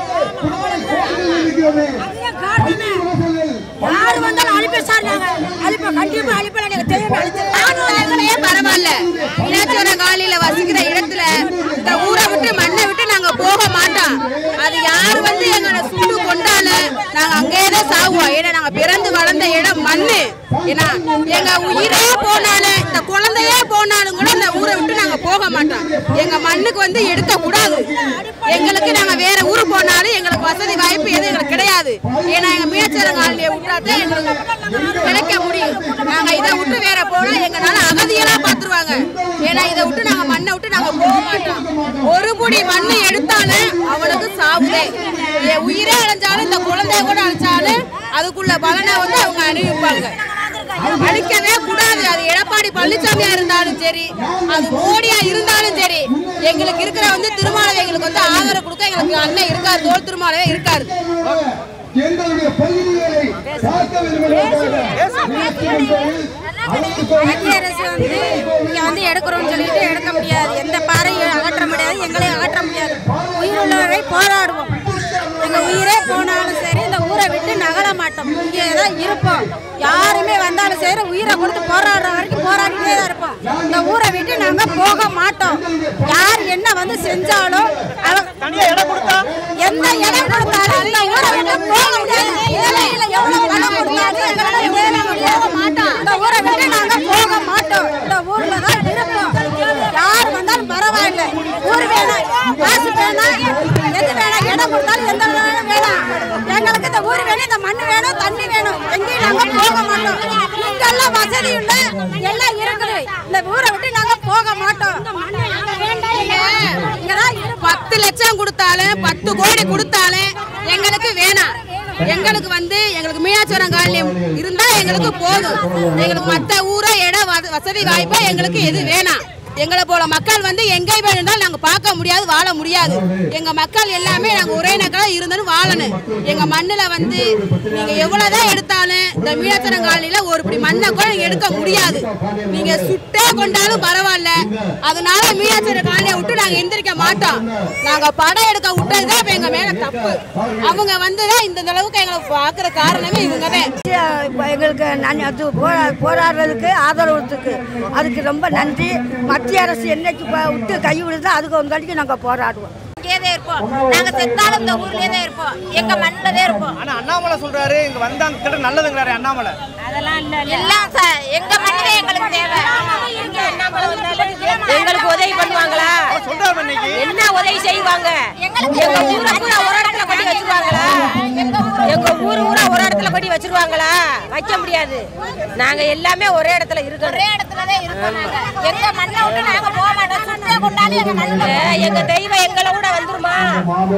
C: யாரு வந்தாலும் அழிப்பேன் சார். நாங்க அழிப்போம், கண்டிப்பா அழிப்பேன். எனக்கு தெரியும்
E: எங்களையே பரவாயில்ல. மீனாட்சிபுரம் காலையில வசிக்கிற இடத்துல இந்த ஊரை விட்டு மண்ணை விட்டு நாங்க போக மாட்டோம். அது யாரு வந்து எங்களை சுட்டு கொண்டாலும் நாங்க அங்கேயேதான் சாகுவோம். ஏன்னா நாங்க பிறந்து வளர்ந்த இடம் மண்ணு. ஏன்னா எங்க உயிரே போனாலும், இந்த குழந்தையே போனாலும் கூட இந்த ஊரை விட்டு நாங்க போக மாட்டோம். எங்க மண்ணுக்கு வந்து எடுக்க கூடாது. எங்களுக்கு நாங்க வேற ஊரு போனாலும் எங்களுக்கு வசதி வாய்ப்பு எதுவும் எங்களுக்கு கிடையாது. ஏன்னா எங்க மீனாட்சிபுரம் காலனியை விட்டாதான் எங்களுக்கு கிடைக்க முடியும். நாங்க இதை விட்டு வேற போனா எங்களால அகதியெல்லாம் பாத்துருவாங்க. ஏன்னா இதை விட்டு நாங்க மண்ணை விட்டு நாங்க போக மாட்டோம். ஒரு புடி மண்ணு எடுத்தாலும் அவளுக்கு சாவுதே. உயிரே அடைஞ்சாலும், இந்த குழந்தைய கூட அழைச்சாலும் அதுக்குள்ள பலனை வந்து அவங்க அனுபவிப்பாங்க. அழிக்கவே கூடாது. அது எடப்பாடி பழனிசாமியா இருந்தாலும் சரி, அது மோடியா இருந்தாலும் சரி, எங்களுக்கு இருக்கிற திருமாவளவன் எங்களுக்கு ஆதரவு கொடுக்க எங்களுக்கு அண்ணன் இருக்காரு, தோல் திருமாவளவன் இருக்காரு.
I: எங்களுடைய பகுதிகளை காக்க
C: மத்திய அரசு இங்க எடுக்கிறோம்னு சொல்லிட்டு எடுக்க முடியாது, எந்த பாறையும் அகற்ற முடியாது, எங்களையும் அகற்ற முடியாது. உயிருள்ளவரை போராடுவோம். எங்க உயிரே போனாலும் சரி இந்த ஊரை விட்டு நகர மாட்டோம், இங்கே தான் இருப்போம். யாருமே வந்தாலும் சரி உயிரை கொடுத்து போராடுற வரைக்கும் போராடிட்டே தான் இருப்போம். இந்த ஊரை விட்டு நாங்க போக மாட்டோம். யார் என்ன செஞ்சாலும் எந்த இடம் கொடுத்தாலும் இந்த ஊரை விட்டு போக முடியாது. ஏழையில எவ்வளவு பணம் கொடுத்தாலும் எங்களால போக மாட்டோம். இந்த ஊரை விட்டு நாங்க போக மாட்டோம். இந்த ஊர்ல தான் இருப்போம். யார் வந்தாலும் பரவாயில்லை. ஊர் வேணும், காசு வேணும், எது வேணும், இடம் கொடுத்தாலும் எந்த வேணும் வேணும். எங்களுக்கு இந்த ஊர் வேணும், இந்த மண் வேணும், தண்ணி வேணும். எங்கேயும் நாங்க போக மாட்டோம். இங்கெல்லாம் வசதி உள்ள எல்லாம் இருக்குது. இந்த ஊரை விட்டு நாங்க போக மாட்டோம்.
E: 10 லட்சம் கொடுத்தாலும் 10 கோடி கொடுத்தாலும் எங்களுக்கு வேணாம். எங்களுக்கு எங்களுக்கு மீனாட்சிபுரம் காலனி இருந்தா எங்களுக்கு போதும். எங்களுக்கு மற்ற ஊரை இடம் வசதி வாய்ப்பா எங்களுக்கு எது வேணாம். எங்களை போல மக்கள் எங்கே வேணும்னாலும் நாங்க பார்க்க முடியாது, வாழ முடியாது. எங்க மக்கள் எல்லாமே நாங்க ஒரே நக்கலா இருந்தாலும் வாழணும். எங்க மண்ணுல நீங்க எவ்வளவுதான் எடுத்தாலும் இந்த மீனாட்சிபுரம் காலனில ஒரு இப்படி மண்ணை கூட நீங்க எடுக்க முடியாது. நீங்க சுட்டே கொண்டாலும் பரவாயில்ல. அதனால மீனாட்சிபுரம் காலனியை விட்டு நாங்க எந்திரிக்க மாட்டோம். நாங்க படம் எடுக்க விட்டதுதான் இப்ப எங்க மேல தப்பு. அவங்க தான் இந்த அளவுக்கு எங்களை பாக்குற காரணமே இவங்கதான்.
C: எங்களுக்கு போராடுறதுக்கு ஆதரவுக்கு அதுக்கு ரொம்ப நன்றி. மத்திய அரசு என்னைக்கு விட்டு கை விடுதோ அதுக்கு வந்தாடிக்கு நாங்க போராடுவோம்.
K: நாங்க செத்தாலும் இந்த ஊர்லயே தான் இருப்போம், எங்க மண்ணில தான் இருப்போம்.
G: ஆனா அண்ணாமலை சொல்றாரு இங்க வந்தா கிட்ட நல்லதுங்கறாரு அண்ணாமலை.
K: அதெல்லாம் இல்ல, எல்லாம் எங்க மண்ணிலே எங்களுக்கு தேவை. எங்களுக்கு உதவி பண்ணுவாங்களா?
G: சொல்றாரு இன்னைக்கு
K: என்ன உதவி செய்வாங்க? எங்க ஊரை பூரா ஒரு இடத்துல கொட்டி வச்சிருவாங்களா? எங்க ஊரா ஒரு இடத்துல கொட்டி வச்சிருவாங்களா? வைக்க முடியாது. நாங்க எல்லாமே ஒரே இடத்துல இருக்கோம். ஒரே இடத்துல தான் இருக்கோம். எங்க மண்ணை விட்டு நாங்க போக மாட்டோம். சுத்தம் கொண்டாலும் எங்க மண்ணுல எங்க தெய்வம் எங்களை விட வந்துருமா?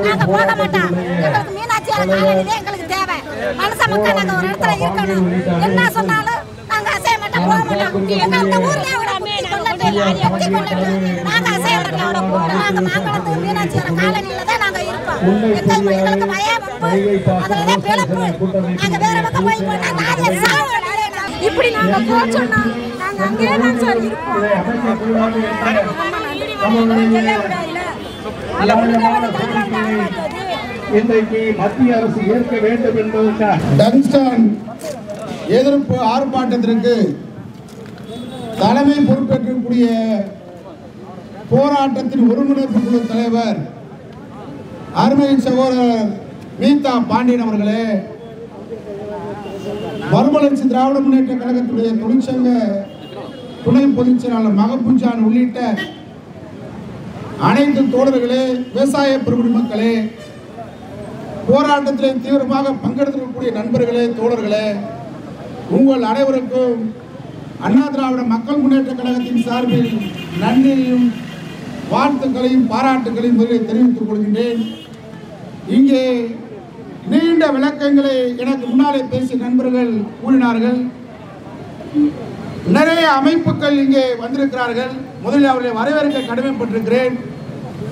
C: நாங்க போக மாட்டோம். எங்களுக்கு மீனாட்சி காலனிலே எங்களுக்கு தேவை. மனுஷ மக்கள் நாங்க ஒரு இடத்துல இருக்கணும். என்ன சொன்னாலும் நாங்க அசைய மாட்டோம், போக மாட்டோம். எங்க அந்த ஊர்லயே விட நாங்க அசைய மாட்டோம். நாங்க மாம்பழத்து மீனாட்சி காலனில தான் நாங்க இருப்போம். எங்களுக்கு பயம், அதுலதான் பிழப்பு. நாங்க வேற பக்கம் போய் இப்படி நாங்க போச்சோம்னா நாங்க அங்கேயே தான் சார் இருப்போம்.
D: இன்றைக்கு மத்திய அரசு ஏற்க வேண்டும் என்பதற்காக டங்ஸ்டன் எதிர்ப்பு ஆர்ப்பாட்டத்திற்கு தலைமை பொறுப்பேற்கக்கூடிய போராட்டத்தின் ஒருங்கிணைப்பு குழு தலைவர் அருமை சகோதரர் மீதா பாண்டியன் அவர்களே, மறுமலர்ச்சி திராவிட முன்னேற்ற கழகத்துடைய தொழிற்சங்க துணை பொதுச் செயலாளர் மகபூஜான் உள்ளிட்ட அனைத்து தோழர்களே, விவசாய பெருங்குடி மக்களே, போராட்டத்தில் தீவிரமாக பங்கெடுத்திருக்கக்கூடிய நண்பர்களே, தோழர்களே, உங்கள் அனைவருக்கும் அண்ணா திராவிட மக்கள் முன்னேற்ற கழகத்தின் சார்பில் நன்றியையும் வாழ்த்துக்களையும் பாராட்டுகளையும் முதலில் தெரிவித்துக் கொள்கின்றேன். இங்கே நீண்ட விளக்கங்களை எனக்கு முன்னாலே பேசிய நண்பர்கள் கூறினார்கள். நிறைய அமைப்புகள் இங்கே வந்திருக்கிறார்கள். முதலில் அவர்களை வரவேற்க கடமைப்பட்டிருக்கிறேன்.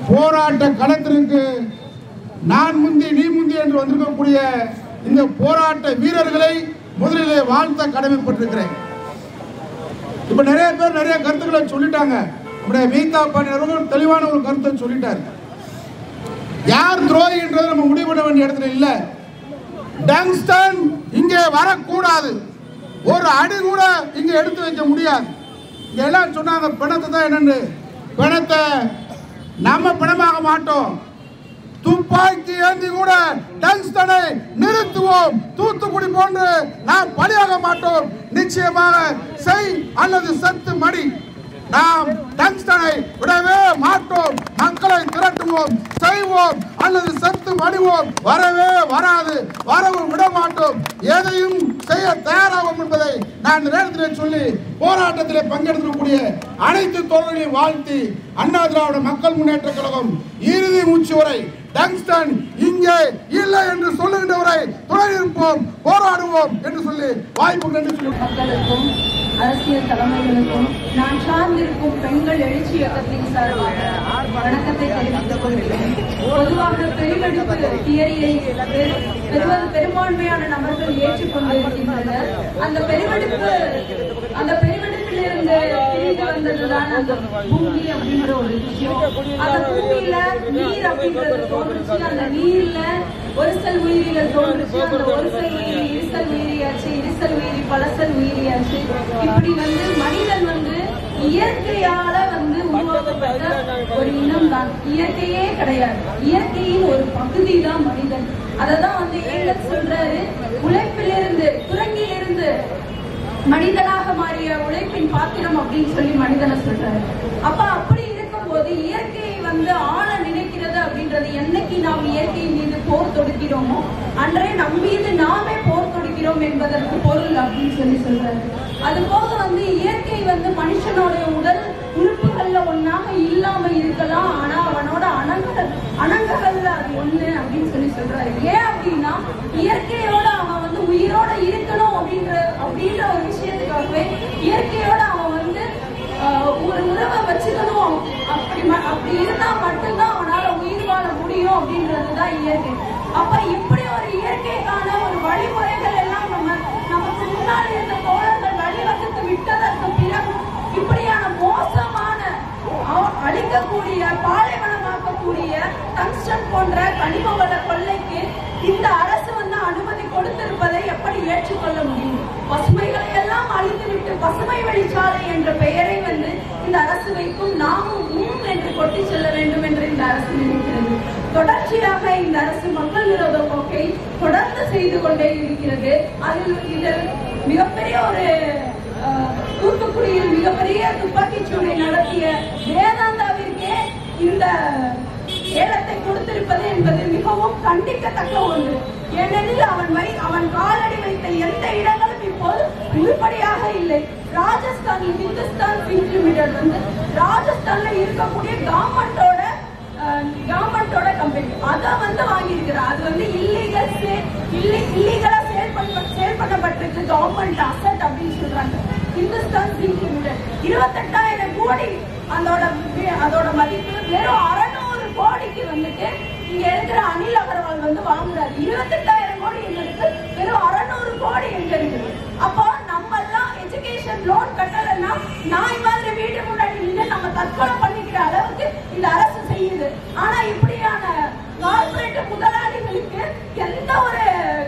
D: போராட்ட களத்திற்கு நான் முந்தி நீ முந்தி என்று வந்திருக்கக்கூடிய இந்த போராட்ட வீரர்களை முதலிலே வாழ்த்த கடமைப்பட்டிருக்கிறேன். இப்ப நிறைய பேர் நிறைய கருத்துக்களை சொல்லிட்டாங்க. நம்முடைய மீதா பாண்டியன் தெளிவான ஒரு கருத்தை சொல்லிட்டார். யார் துரோகி என்றதை நம்ம முடிவு பண்ண வேண்டிய இடத்துல இல்ல. டங்ஸ்டன் இங்கே வரக்கூடாது, ஒரு அடி கூட இங்க எடுத்து வைக்க முடியாது. எல்லாம் சொன்னாங்க பிணத்தை தான் என்னன்னு. பிணத்தை நம்ம பிணமாக மாட்டோம். துப்பாக்கி ஏந்தி கூட டங்ஸ்டனை நிறுத்துவோம். தூத்துக்குடி போன்று நாம் பலியாக மாட்டோம். நிச்சயமாக செய் அல்லது சத்து மடி. நாம் டங்ஸ்டனை விடவே மாட்டோம். மக்களை திரட்டுவோம், செய்வோம் அல்லது சத்து மடிவோம். வரவே வராது, வரவு விட மாட்டோம். எதையும் செய்ய தயாராகும் என்பதை நான் நேரத்தில் சொல்லி போராட்டத்தில் பங்கெடுக்கக்கூடிய அனைத்து தோழர்களையும் வாழ்த்தி அண்ணா திராவிட மக்கள் முன்னேற்ற கழகம் இறுதி மூச்சு வரை டங்ஸ்டன் இங்கு இங்கே இல்லை என்று சொல்லுகின்றவரை துணை நிற்போம், போராடுவோம் என்று சொல்லி வாய்ப்பு நன்றி சொல்லி
L: மக்களுக்கும் அரசியல் தலைமைகளுக்கும் நான் சார்ந்திருக்கும் பெண்கள் எழுச்சி இயக்கத்தின் சார்பாக வணக்கத்தை தெரிவித்துக் கொள்கிறேன். பொதுவாக பெருவெடுப்பு தியரியை பெரும்பான்மையான நபர்கள் ஏற்றுக்கொண்டிருக்கின்றனர். அந்த பெருவெடுப்பிலிருந்து பிரிந்து வந்ததுதான் அந்த பூமி அப்படின்ற ஒரு விஷயம். அந்த பூமியில நீர் அப்படின்றது தோன்றுச்சு. அந்த நீர்ல ஒருசல் உயிரிகள் தோன்றுச்சு. அந்த ஒருசல் உயிரி இருசல் உயிரியாச்சு, இருசல் உயிரி பலசல் உயிரியாச்சு. இப்படி மனிதன் இயற்கையால உருவாக்கப்பட்ட ஒரு இனம் தான். இயற்கையே கிடையாது. இயற்கையின் ஒரு பகுதி தான் மனிதன். அததான் ஏங்கல் சொல்றாரு, உழைப்பிலிருந்து குரங்கிலிருந்து மனிதனாக மாறிய உழைப்பின் பாத்திரம் அப்படின்னு சொல்லி மனிதனை சொல்றாரு. அப்படி இருக்கும்போது இயற்கையை ஆள நினைக்கிறது அப்படின்றது என்னைக்கு நாம் இயற்கை மீது போர் தொடுக்கிறோமோ அன்றே நம் மீது நாமே போர் தொடுக்கிறோம் என்பதற்கு பொருள் அப்படின்னு சொல்லி சொல்றாரு. அது போக இயற்கை மனுஷனுடைய உடல் உறுப்புகள்ல ஒன்னாக இல்லாம இருக்கலாம், ஆனா அவனோட அணங்ககள்ல அது ஒண்ணு அப்படின்னு சொல்லி சொல்றாரு. ஏன் அப்படின்னா இயற்கையோட அவன் உயிரோட இருக்கணும் அப்படின்ற ஒரு விஷயத்துக்காகவே இயற்கையோட அவன் ஒரு உறவை வச்சுக்கணும். அப்படி இருந்தா மட்டும்தான் அவனால உயிர் வாழ முடியும் அப்படின்றதுதான் இயற்கை. இப்படி ஒரு இயற்கைக்கான ஒரு வழிமுறைகள் எல்லாம் நமக்கு முன்னாடி இருந்த தோழர்கள் வழிவகுத்து விட்டதற்கு பிறகு இப்படியான மோசமான அழிக்கக்கூடிய பாலைவனமாக்கக்கூடிய டங்ஸ்டன் போன்ற கனிம வள கொள்ளைக்கு இந்த அரசு அனுமதி கொடுத்திருப்பதை எப்படி ஏற்றுக்கொள்ள முடியும்? பசுமைகளை எல்லாம் அழித்துவிட்டு பசுமை வழிச்சாலை என்ற பெயரை இந்த அரசு வைக்கும். நாமும் என்று கொட்டி செல்ல வேண்டும் என்று இந்த அரசு நினைக்கிறது. தொடர்ச்சியாக இந்த அரசு மக்கள் விரோத போக்கை தொடர்ந்து செய்து கொண்டே இருக்கிறது. இதில் மிகப்பெரிய ஒரு தூத்துக்குடியில் மிகப்பெரிய துப்பாக்கிச்சூடை நடத்திய வேதாந்தாவிற்கே இந்த ஏலத்தை கொடுத்திருப்பது என்பது மிகவும் கண்டிக்கத்தக்க ஒன்று. ஏனெனில் அவன் காலடி வைத்த எந்த இடங்களும் இப்போது உருப்படியாக இல்லை. ராஜஸ்தானில் ஹிந்துஸ்தான் சிங்க் லிமிடெட் ராஜஸ்தான்ல இருக்கக்கூடிய கவர்மெண்டோட கம்பெனி அதை வாங்கியிருக்கிறார். அது இல்லீகலா சேல் பண்ணப்பட்டிருக்கு. கவர்மெண்ட் அசட் அப்படின்னு சொல்றாங்க. ஹிந்துஸ்தான் சிங்க் லிமிடெட் 28,000 கோடி அதோட மதிப்பு. வெறும் 600 கோடிக்கு இங்க இருக்கிற அனில் அகர்வால் வாங்குறாரு. 28,000 கோடி எங்களுக்கு வெறும் 600 கோடி எங்க இருக்குது. அப்போ நம்ம எல்லாம் எஜுகேஷன் லோன் கட்டலன்னா நாய் மாதிரி வீட்டு முன்னாடி நின்று நம்ம தற்கொலை பண்ணிக்கிற அளவுக்கு இந்த அரசு செய்யுது. ஆனா இப்படியான கார்பரேட் முதலாளிகளுக்கு எந்த ஒரு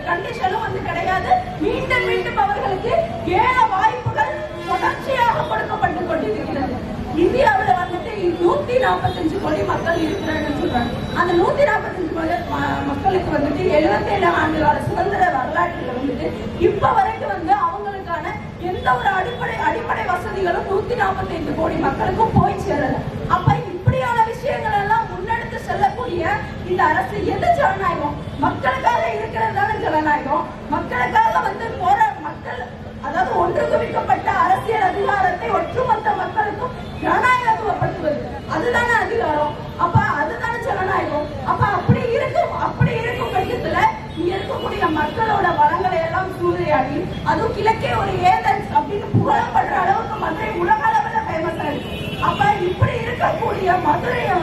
L: கண்டிஷனும் கிடையாது. மீண்டும் மீண்டும் அவர்களுக்கு ஏழ வாய்ப்புகள் தொடர்ச்சியாக கொடுக்கப்பட்டு கொண்டிருக்கிறது. இந்தியாவில் 145 கோடி மக்கள் இருக்கிறாங்கன்னு சொல்றாங்க. அந்த 145 கோடி மக்களுக்கு 77 ஆண்டுகால சுதந்திர வரலாற்றுல இப்ப வரைக்கும் அவங்களுக்கான எந்த ஒரு அடிப்படை வசதிகளும் 145 கோடி மக்களுக்கும் போய் சேரல. இப்படியான விஷயங்கள் எல்லாம் முன்னெடுத்து செல்லக்கூடிய இந்த அரசு எது ஜனநாயகம்? மக்களுக்காக இருக்கிறதான ஜனநாயகம். மக்களுக்காக போற மக்கள் அதாவது ஒன்று குவிக்கப்பட்ட அரசியல் அதிகாரத்தை ஒட்டுமொத்த மக்களுக்கும் ஜனநாயகத்துவப்படுத்துவது அதுதானே அதிகாரம். அதுதானே ஜனநாயகம். அப்படி இருக்கும் பட்சத்துல இங்க இருக்கக்கூடிய மக்களோட வளங்களை எல்லாம் சூறையாடி அதுவும் கிழக்கே ஒரு ஏதன்ஸ் அப்படின்னு புகழப்படுற அளவுக்கு மதுரை உலக அளவுல ஃபேமஸ் ஆயிருக்கு. இப்படி இருக்கக்கூடிய மதுரையை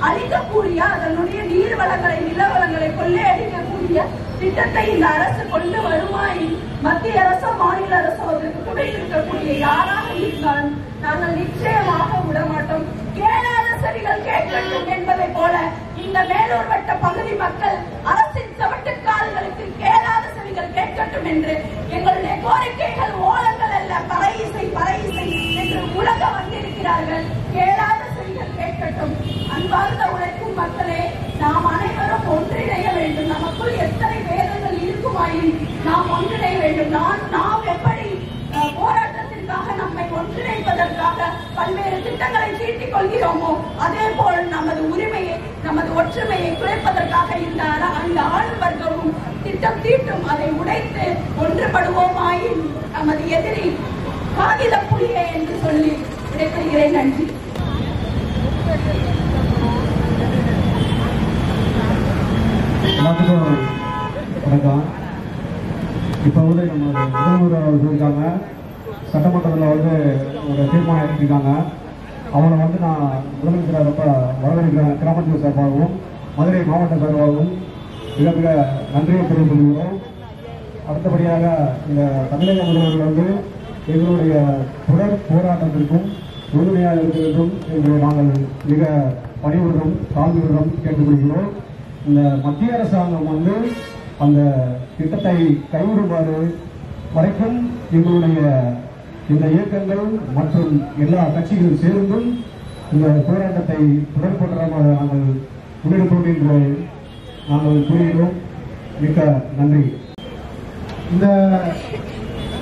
L: அழிக்கக்கூடிய அதனுடைய நீர் வளங்களை நில வளங்களை கொள்ளையடிக்கக்கூடிய திட்டத்தை இந்த அரசு கொண்டு வருமாயின் மத்திய அரசு மாநில அரசு அதற்கு துணை இருக்கக்கூடிய யாராக இருந்தாலும் நாங்கள் நிச்சயமாக விடமாட்டோம். கேளாத செவிகள் கேட்கட்டும் என்பதை போல இந்த மேலூர் வட்ட பகுதி மக்கள் அரசின் சவட்டுக்கால்களுக்கு கேளாத செவிகள் கேட்கட்டும் என்று எங்களுடைய கோரிக்கைகள் ஓலங்கள் அல்ல, பறை இசை என்று உலக வந்திருக்கிறார்கள். கேளாத செவிகள் கேட்கட்டும். அன்பார்ந்த உழைக்கும் மக்களே, நாம் அனைவரும் ஒன்றிணைய வேண்டும். நமக்குள் எத்தனை வேதங்கள் இருக்குமாயின் நாம் ஒன்றிணைய வேண்டும். நாம் எப்படி போராட்டத்திற்காக நம்மை ஒன்றிணைப்பதற்காக பல்வேறு திட்டங்களை தீட்டிக் கொள்கிறோமோ அதே போல் நமது உரிமையை நமது ஒற்றுமையை குறைப்பதற்காக இந்த ஆளும் வர்க்கமும் திட்டம் தீட்டும். அதை உடைத்து ஒன்றுபடுவோமாயின் நமது எதிரி காகித புலியே என்று சொல்லி விடைபெறுகிறேன். நன்றி.
M: எல்லாத்துக்கும் வணக்கம். இப்போ வந்து நம்ம முதல்வர் சொல்லியிருக்காங்க, சட்டமன்றத்தில் வந்து ஒரு தீர்மானம் எடுத்திருக்காங்க. அவனை வந்து நான் முதலமைச்சராக ரொம்ப வரவேற்கிறேன். கிராமத்தின் சார்பாகவும் மதுரை மாவட்ட சார்பாகவும் மிக மிக நன்றியை தெரிவித்துள்ளோம். அடுத்தபடியாக இந்த தமிழக முதல்வர்கள் வந்து எங்களுடைய தொடர் போராட்டத்திற்கும் உறுதுணையாக இருக்க வேண்டும் என்று நாங்கள் மிக பணிவுடன் தாழ்மையுடன் கேட்டுக்கொள்கிறோம். இந்த மத்திய அரசாங்கம் வந்து அந்த திட்டத்தை கைவிடுமாறு வரைக்கும் எங்களுடைய இந்த இயக்கங்கள் மற்றும் எல்லா கட்சிகளும் சேர்ந்தும் இந்த போராட்டத்தை தொடர் போராட்டமாக நாங்கள் முன்னெடுப்போம் என்று நாங்கள் கூறுகிறோம். மிக்க நன்றி.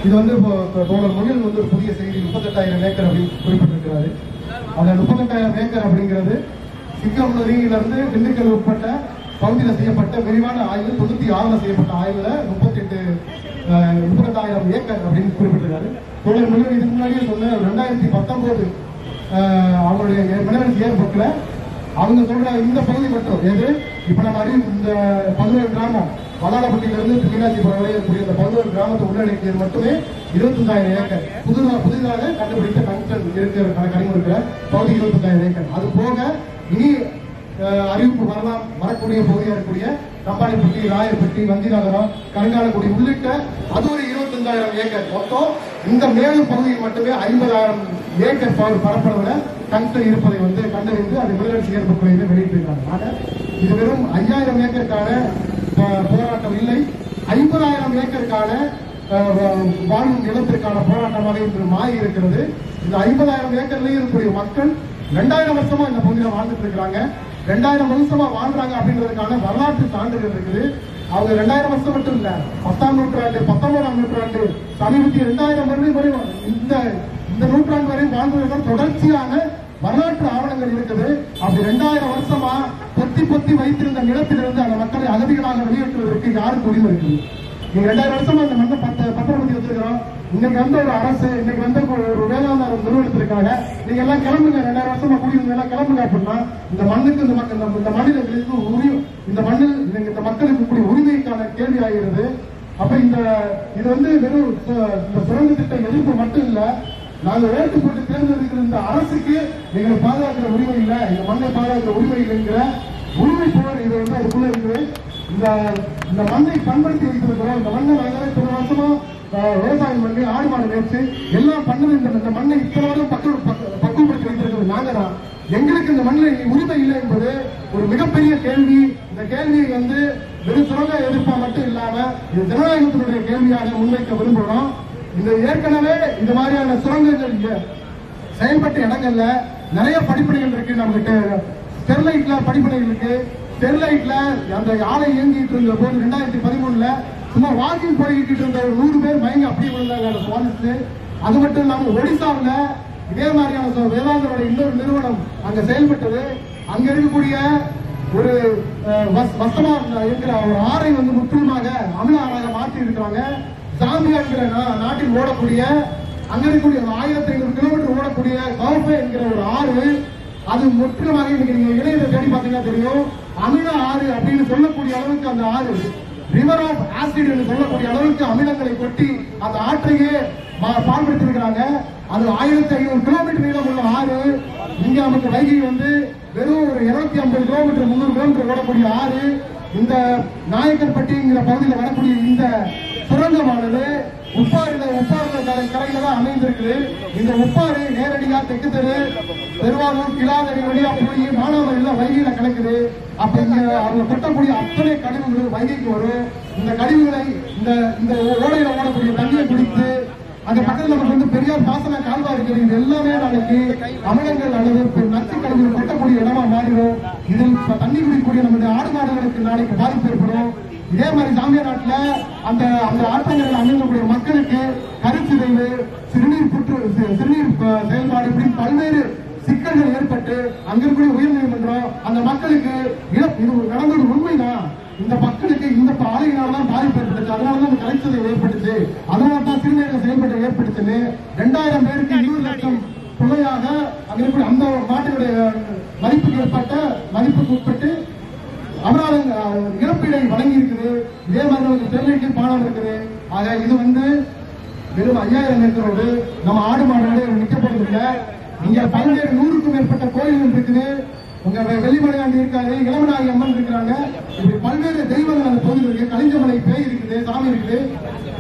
N: இது வந்து இப்போ தோழர் மொழியில் வந்து ஒரு புதிய செய்தி 38,000 ஏக்கர் அப்படின்னு குறிப்பிட்டிருக்கிறாரு. அந்த 38,000 ஏக்கர் அப்படிங்கிறது சிங்கமுனரியிலிருந்து திண்டுக்கல் உட்பட்ட பகுதியில் செய்யப்பட்ட விரிவான ஆய்வு 96 செய்யப்பட்ட ஆய்வுல 38,000 ஏக்கர் அப்படின்னு குறிப்பிட்டிருக்காரு. தோழர் மொழியில் இதுக்கு முன்னாடியே சொன்ன 2019 அவங்களுடைய மினரல்ஸ் இயர் புக்ல அவங்க சொல்ற இந்த பகுதி மட்டும் எது இப்ப நம்ம இந்த 11 கிராமம் வல்லாளப்பட்டியிலிருந்து மீனாட்சிபுரம் வரை இருக்கக்கூடிய இந்த 11 கிராமத்தை உள்ளடக்கியது மட்டுமே 25,000 ஏக்கர் புதிதாக கண்டுபிடித்த கன்ஸ்டன் இருக்கிற கனிமம் இருக்கிற பகுதி 25,000 ஏக்கர். அது போக இனி அறிவிப்பு வரக்கூடிய பகுதியாக இருக்கக்கூடிய கம்பாடிப்பட்டி, ராயப்பட்டி, வந்திநகரம், கருங்காலக்குடி உள்ளிட்ட அது ஒரு 25,000 ஏக்கர். மொத்தம் இந்த மேலும் பகுதியில் மட்டுமே 50,000 ஏக்கர் பரப்பளவில் கன்ஸ்டன் இருப்பதை வந்து கண்டறிந்து அது மினரல்ஸ் இயர் புக்ல வெளியிட்டிருக்காங்க. இது வெறும் 5,000 ஏக்கருக்கான போராட்டம் இல்லை, 50,000 ஏக்கருக்கான வாழும் நிலத்திற்கான போராட்டமாக இன்று மாறி இருக்கிறது. இந்த 50,000 ஏக்கர்லயும் இருக்கக்கூடிய மக்கள் 2000 வருஷமா இந்த பகுதியில் வாழ்ந்துட்டு இருக்கிறாங்க. 2000 வருஷமா வாழ்றாங்க அப்படின்றதுக்கான வரலாற்று சான்றுகள் இருக்குது. அவங்க 2000 வருஷம் மட்டும் இல்ல, 10ஆம் நூற்றாண்டு, 19ஆம் நூற்றாண்டு, சமீபத்திய 2000 வரை இந்த நூற்றாண்டு வரை வாழ்ந்தவர்கள் தொடர்ச்சியான வரலாற்று ஆவணங்கள் இருக்குது. அப்படி 2000 வருஷமா பொத்தி வைத்திருந்த நிலத்திலிருந்து அந்த மக்களை அகதிகளாக வெளியேற்றுவதற்கு யாருக்கு உரிமை இருக்குது? நீங்க 2000 வருஷமா அந்த மண்ணை பத்திரப்படுத்தி வச்சிருக்கிறோம். இன்னைக்கு வந்து ஒரு அரசு, இன்னைக்கு வந்து ஒரு வேளாண் நிறுவனத்திற்காக நீங்க எல்லாம் கிளம்புங்க, 2000 வருஷமா கூடியிருந்த எல்லாம் கிளம்புங்க அப்படின்னா இந்த மண்ணுக்கு இந்த மண்ணில் இந்த மண்ணில் இந்த மக்களுக்கு கூடிய உரிமைக்கான கேள்வி ஆகிறது. அப்ப இது வந்து வெறும் இந்த சுரங்க திட்ட எதிர்ப்பு மட்டும் இல்ல, நாங்க ஓட்டு போட்டு தேர்ந்தெடுக்கிற இந்த அரசுக்கு எங்களை பாதுகாக்கிற உரிமை இல்லை, இந்த மண்ணை பாதுகாக்கிற உரிமை இல்லைங்கிற உரிமை போர் இது வந்து அதுக்குள்ள இருக்குது. இந்த மண்ணை பண்படுத்தி வைத்திருக்கிறோம். இந்த மண்ணை நாங்களே இத்தனை வருஷமா விவசாயம் பண்ணி ஆடு மாடு மேய்ச்சி எல்லாம் பண்ணது இந்த மண்ணை இத்தனை வருடம் பக்குவப்படுத்தி வைத்திருக்கிறது நாங்க தான். எங்களுக்கு இந்த மண்ணில் உரிமை இல்லை என்பது ஒரு மிகப்பெரிய கேள்வி. இந்த கேள்வியை வந்து வெறும் சுரங்க எதிர்ப்பா மட்டும் இல்லாம இது ஜனநாயகத்தினுடைய கேள்வியாக முன்வைக்க விரும்புகிறோம். இந்த ஏற்கனவே இந்த மாதிரியான சுரங்கங்கள் செயல்பட்ட இடங்கள்ல நிறைய படிப்பனைகள் இருக்கு. நம்ம கிட்ட ஸ்டெர்லைட்ல படிப்பனைகள் இருக்கு. ஸ்டெர்லைட்ல அந்த ஆலை இயங்கிட்டு இருந்த போது 2013ல சும்மா வாக்கிங் போய்கிட்டு இருந்த 100 பேர் மயங்கி அப்படியே விழுந்தாங்க சுவாரஸ்து. அது மட்டும் இல்லாம ஒடிசாவில் இதே மாதிரியான வேதாந்தரோட இன்னொரு நிறுவனம் அங்க செயல்பட்டது. அங்க இருக்கக்கூடிய ஒரு வசமா இருக்கிற ஒரு ஆறை வந்து முற்றிலுமாக அமில ஆறாக மாற்றி இருக்கிறாங்க. ஜாம்பியா என்கிற நாட்டில் ஓடக்கூடிய அங்க இருக்கக்கூடிய 1500 கிலோமீட்டர் ஓடக்கூடிய கவுபே என்கிற ஒரு ஆறு அது முற்றிலுமாக இன்னைக்கு நீங்க இணையத்தை தேடி பார்த்தீங்கன்னா தெரியும், அமில ஆறு அப்படின்னு சொல்லக்கூடிய அளவுக்கு அந்த ஆறு ரிவர் ஆஃப் ஆசிட் என்று சொல்லக்கூடிய அளவுக்கு அமிலங்களை கொட்டி அந்த ஆற்றையே பால்படுத்திருக்கிறாங்க. அது 1500 கிலோமீட்டர் நீளம் உள்ள ஆறு. இங்க நமக்கு வைகை வந்து வெறும் ஒரு 250 கிலோமீட்டர் 300 கிலோமீட்டர் ஓடக்கூடிய ஆறு. இந்த நாயக்கன்பட்டிங்கிற பகுதியில் வரக்கூடிய இந்த சுரங்கமானது உப்பாறு கரையில தான் அமைந்திருக்குது. இந்த உப்பாறு நேரடியா தெற்கு தெரு, பெருவாரூர், கிளாதடி வழியா போய் மானாமரியில வைகையில கலக்குது. அப்ப இங்க அவங்க கொட்டக்கூடிய அத்தனை கழிவுகள் வைகைக்கு வரும். இந்த கழிவுகளை இந்த ஓடையில ஓடக்கூடிய தண்ணியை குடித்து அந்த பக்கத்தில் நமக்கு வந்து பெரியார் பாசன கால்வாய் இருக்குது. இது எல்லாமே நாளைக்கு அமிலங்கள் அல்லது நச்சு கழிவுகள் கொட்டக்கூடிய இடமா மாறிடும். இதில் தண்ணி குடிக்கக்கூடிய நம்முடைய ஆடு மாடுகளுக்கு நாளைக்கு பாதிப்பு ஏற்படும். இதே மாதிரி ஜாம்பியா நாட்டுல அந்த ஆற்றங்கரையில் அமைந்தக்கூடிய மக்களுக்கு கருச்சிதைவு, சிறுநீர் செயல்பாடு இப்படி பல்வேறு சிக்கல்கள் ஏற்பட்டு அங்க இருக்கக்கூடிய உயர்நீதிமன்றம் அந்த மக்களுக்கு இது நடந்தது உண்மைதான். இந்த மக்களுக்கு இந்த ஆலையினால்தான் பாதிப்பு ஏற்பட்டுச்சு, அதனாலதான் இந்த கலைச்சதை ஏற்பட்டுச்சு, அதனால்தான் சிறுநீரக செயல்பாடு ஏற்பட்டுச்சுன்னு 2000 பேருக்கு 20 லட்சம் தொகையாக அங்க இருக்கக்கூடிய அந்த நாட்டினுடைய மதிப்புக்கு உட்பட்டு அபராதம் இழப்பீடை வழங்கி இருக்குது. இதே மாதிரி நமக்கு ஸ்டெர்லைட் பாலம் இருக்குது. ஆக இது வந்து வெறும் 5000 ஏக்கரோடு நம்ம ஆடு மாடு நிற்கப்படுறது இல்லை. இங்க பல்வேறு 100க்கும் மேற்பட்ட கோயில்கள் இருக்குது. உங்க வெள்ளிமலையாண்டி இருக்காரு, இளமநாயகி அம்மன் இருக்கிறாங்க. இப்படி பல்வேறு தெய்வங்கள் அந்த பகுதியில் இருக்கு. கலிஞ்சமலை பேய் இருக்குது, சாமி இருக்குது.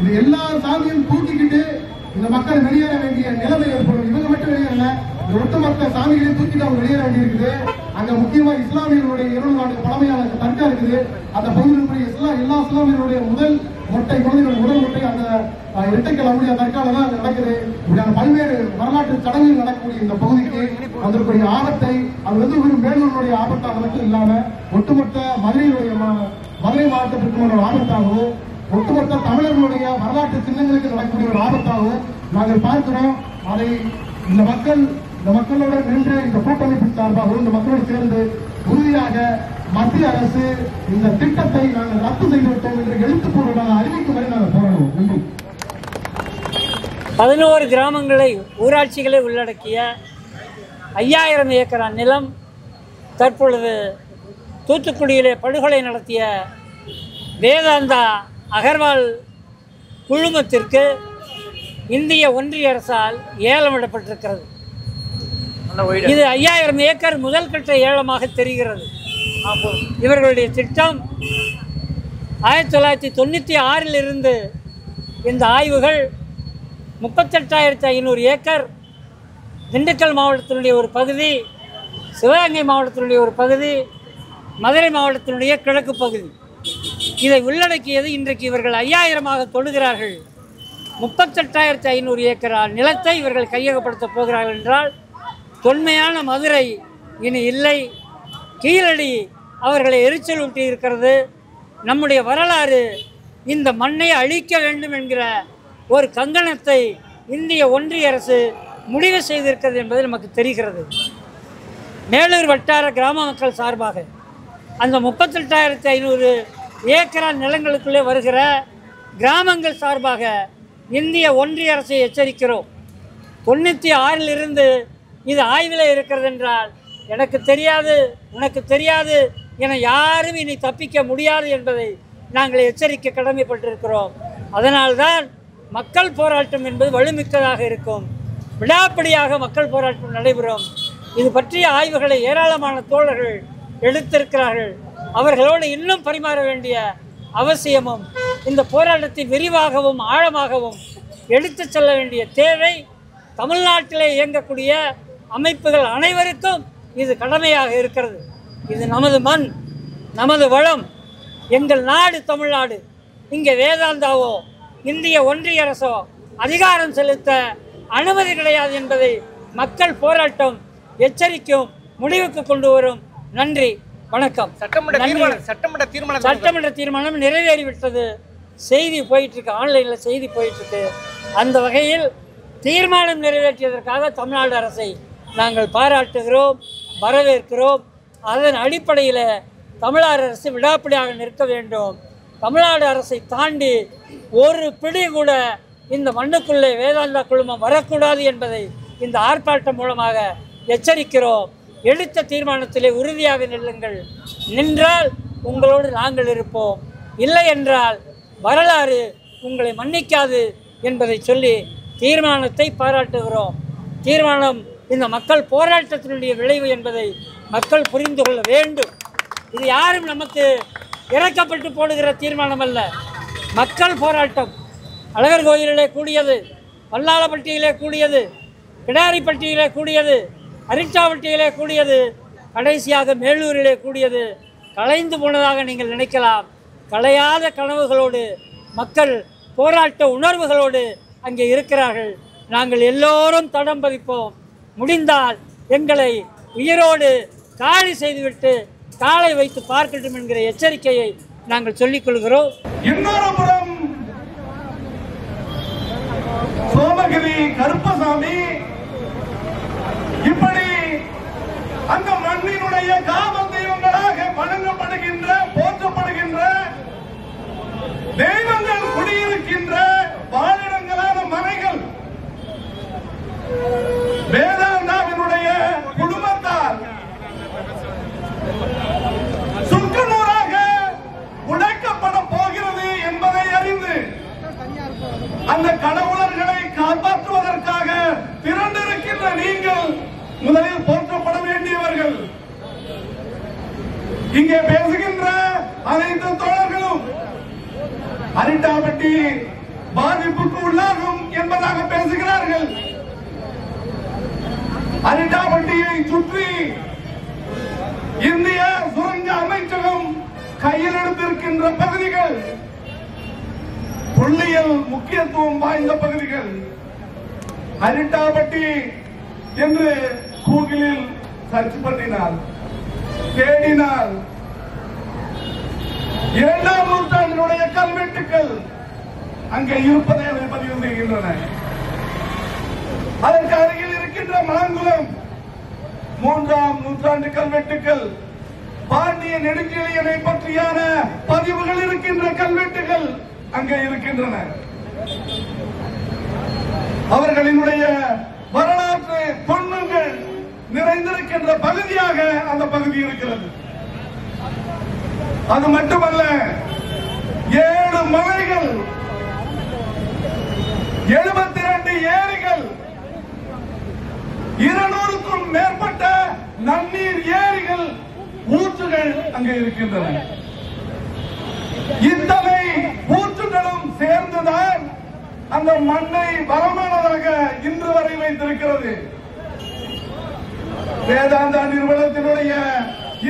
N: இது எல்லா சாமியும் தூக்கிக்கிட்டு இந்த மக்கள் வெளியேற வேண்டிய நிலைமை ஏற்படும். இவங்க மட்டும் வெளியேறல, ஒட்டுமொத்த சாமிகளையும் தூக்கிட்டு அவங்க வெளியேற வேண்டி இருக்குது. அங்க முக்கியமா இஸ்லாமியர்களுடைய 200 ஆண்டு பழமையான தர்கா இருக்குது. அந்த பகுதியில் எல்லா இஸ்லாமியர்களுடைய முதல் மொட்டை குழந்தைகள் முதல் மொட்டை அந்த இரட்டைக்கல் அவருடைய தற்கால தான் நடக்குது. இப்படியான பல்வேறு வரலாற்று சடங்குகள் நடக்கக்கூடிய இந்த பகுதிக்கு வந்திருக்கூடிய ஆபத்தை அது வந்து ஒரு மேலூருடைய ஆபத்தாக மட்டும் இல்லாம ஒட்டுமொத்த மதுரை மாவட்டத்திற்கு ஒரு ஆபத்தாகவும் ஒட்டுமொத்த தமிழர்களுடைய வரலாற்று சின்னங்களுக்கு நடக்கக்கூடிய ஒரு ஆபத்தாகவும் நாங்கள் பார்க்கிறோம். அதை இந்த மக்களோட நின்று இந்த கூட்டமைப்பு சார்பாகவும் இந்த மக்களோடு சேர்ந்து உறுதியாக மத்திய அரசு இந்த திட்டத்தை நாங்கள் ரத்து செய்துவிட்டோம் என்று எழுத்துப்பூர்வமாக அறிவிக்கும் வரை நாங்கள் போராடுவோம். நன்றி.
A: 11 கிராமங்களை ஊராட்சிகளை உள்ளடக்கிய 5000 ஏக்கர் நிலம் தற்பொழுது தூத்துக்குடியிலே படுகொலை நடத்திய வேதாந்தா அகர்வால் குழுமத்திற்கு இந்திய ஒன்றிய அரசால் ஏலமிடப்பட்டிருக்கிறது. இது 5000 ஏக்கர் முதல் கட்ட ஏலமாக தெரிகிறது. இவர்களுடைய திட்டம் 1996 இருந்து இந்த ஆய்வுகள் 38,500 ஏக்கர் திண்டுக்கல் மாவட்டத்தினுடைய ஒரு பகுதி, சிவகங்கை மாவட்டத்தினுடைய ஒரு பகுதி, மதுரை மாவட்டத்தினுடைய கிழக்கு பகுதி, இதை உள்ளடக்கியது. இன்றைக்கு இவர்கள் 5000ஆக தொடுகிறார்கள். 38,500 ஏக்கர் நிலத்தை இவர்கள் கையகப்படுத்த போகிறார்கள் என்றால் தொன்மையான மதுரை இனி இல்லை. கீழடி அவர்களை எரிச்சல் ஊட்டி இருக்கிறது. நம்முடைய வரலாறு இந்த மண்ணை அழிக்க வேண்டும் என்கிற ஒரு கங்கணத்தை இந்திய ஒன்றிய அரசு முடிவு செய்திருக்கிறது என்பது நமக்கு தெரிகிறது. மேலூர் வட்டார கிராம மக்கள் சார்பாக அந்த 38,500 ஏக்கர் நிலங்களுக்குள்ளே வருகிற கிராமங்கள் சார்பாக இந்திய ஒன்றிய அரசை எச்சரிக்கிறோம். 96 இருந்து இது ஆய்வில் இருக்கிறது என்றால் எனக்கு தெரியாது, உனக்கு தெரியாது என யாரும் இனி தப்பிக்க முடியாது என்பதை நாங்கள் எச்சரிக்க கடமைப்பட்டிருக்கிறோம். அதனால்தான் மக்கள் போராட்டம் என்பது வலுமிக்கதாக இருக்கும். விடாப்பிடியாக மக்கள் போராட்டம் நடைபெறும். இது பற்றிய ஆய்வுகளை ஏராளமான தோழர்கள் எடுத்திருக்கிறார்கள். அவர்களோடு இன்னும் பரிமாற வேண்டிய அவசியமும் இந்த போராட்டத்தை விரிவாகவும் ஆழமாகவும் எடுத்து செல்ல வேண்டிய தேவை தமிழ்நாட்டிலே இயங்கக்கூடிய அமைப்புகள் அனைவருக்கும் இது கடமையாக இருக்கிறது. இது நமது மண், நமது வளம், எங்கள் நாடு தமிழ்நாடு. இங்கே வேதாந்தாவோ இந்திய ஒன்றிய அரசோ அதிகாரம் செலுத்த அனுமதி கிடையாது என்பதை மக்கள் போராட்டம் எச்சரிக்கும், முடிவுக்கு கொண்டு வரும். நன்றி, வணக்கம். சட்டமன்ற தீர்மானம் நிறைவேறிவிட்டது. செய்தி போயிட்டுருக்கு, ஆன்லைனில் செய்தி போயிட்டுருக்கு. அந்த வகையில் தீர்மானம் நிறைவேற்றியதற்காக தமிழ்நாடு அரசை நாங்கள் பாராட்டுகிறோம், வரவேற்கிறோம். அதன் அடிப்படையில் தமிழ்நாடு அரசு விடாப்பிடியாக நிற்க வேண்டும். தமிழ்நாடு அரசை தாண்டி ஒரு பிடி கூட இந்த மண்ணுக்குள்ளே வேதாந்தா குழுமம் வரக்கூடாது என்பதை இந்த ஆர்ப்பாட்டம் மூலமாக எச்சரிக்கிறோம். எடுத்த தீர்மானத்திலே உறுதியாக நில்லுங்கள். நின்றால் உங்களோடு நாங்கள் இருப்போம், இல்லை என்றால் வரலாறு உங்களை மன்னிக்காது என்பதை சொல்லி தீர்மானத்தை பாராட்டுகிறோம். தீர்மானம் இந்த மக்கள் போராட்டத்தினுடைய விளைவு என்பதை மக்கள் புரிந்து கொள்ள வேண்டும். இது யாரும் நமக்கு இறக்கப்பட்டு போடுகிற தீர்மானம் அல்ல. மக்கள் போராட்டம் அழகர் கோயிலிலே கூடியது, வல்லாளப்பட்டியிலே கூடியது, கிடாரிப்பட்டியிலே கூடியது, அரிச்சாவட்டியிலே கூடியது, கடைசியாக மேலூரிலே கூடியது. கலைந்து போனதாக நீங்கள் நினைக்கலாம். கலையாத கனவுகளோடு மக்கள் போராட்ட உணர்வுகளோடு அங்கே இருக்கிறார்கள். நாங்கள் எல்லோரும் தடம் பதிப்போம். முடிந்தால் எங்களை உயிரோடு காலி செய்துவிட்டு காலை வைத்து பார்க்கட்டும் என்கிற எச்சரிக்கையை நாங்கள் சொல்லிக் கொள்கிறோம்.
D: இன்னொருபுறம் சோமகிரி கருப்பசாமி இப்படி அந்த மண்ணினுடைய காவல் தெய்வங்களாக வணங்கப்படுகின்ற, போற்றப்படுகின்ற தெய்வங்கள் குடியிருக்கின்ற வாழிடங்களான மனைகள் வேதாந்தாவினுடைய குடும்பத்தால் சுக்குநூறாக இங்கே பேசுகின்ற அனைத்து தோழர்களும் அரிட்டாபட்டி பாதிப்புக்கு உள்ளாகும் என்பதாக பேசுகிறார்கள். அரிட்டாபட்டியை சுற்றி இந்திய சுரங்க அமைச்சகம் கையில் எடுத்திருக்கின்ற பகுதிகள் புள்ளியியல் முக்கியத்துவம் வாய்ந்த பகுதிகள். அரிட்டாபட்டி என்று கூகுளில் சர்ச் பண்ணினால் தேடினால் 7ஆம் நூற்றாண்டினுடைய கல்வெட்டுக்கள் அங்கே இருப்பதை பதிவு செய்கின்றன. அதற்கு அருகில் இருக்கின்ற மாங்குளம் 3ஆம் நூற்றாண்டு கல்வெட்டுக்கள், பாண்டிய நெடுஞ்செழியனை பற்றியான பதிவுகள் இருக்கின்ற கல்வெட்டுகள் அங்கே இருக்கின்றன. அவர்களினுடைய வரலாற்று தொன்மங்கள் நிறைந்திருக்கின்ற பகுதியாக அந்த பகுதி இருக்கிறது. அது மட்டுமல்ல, 7 மலைகள், 72 ஏரிகள், 200க்கும் மேற்பட்ட நன்னீர் ஏரிகள், ஊற்றுகள் அங்கே இருக்கின்றன. இத்தனை ஊற்றுகளும் சேர்ந்துதான் அந்த மண்ணை வளமானதாக இன்று வரை வைத்திருக்கிறது. வேதாந்தா நிறுவனத்தினுடைய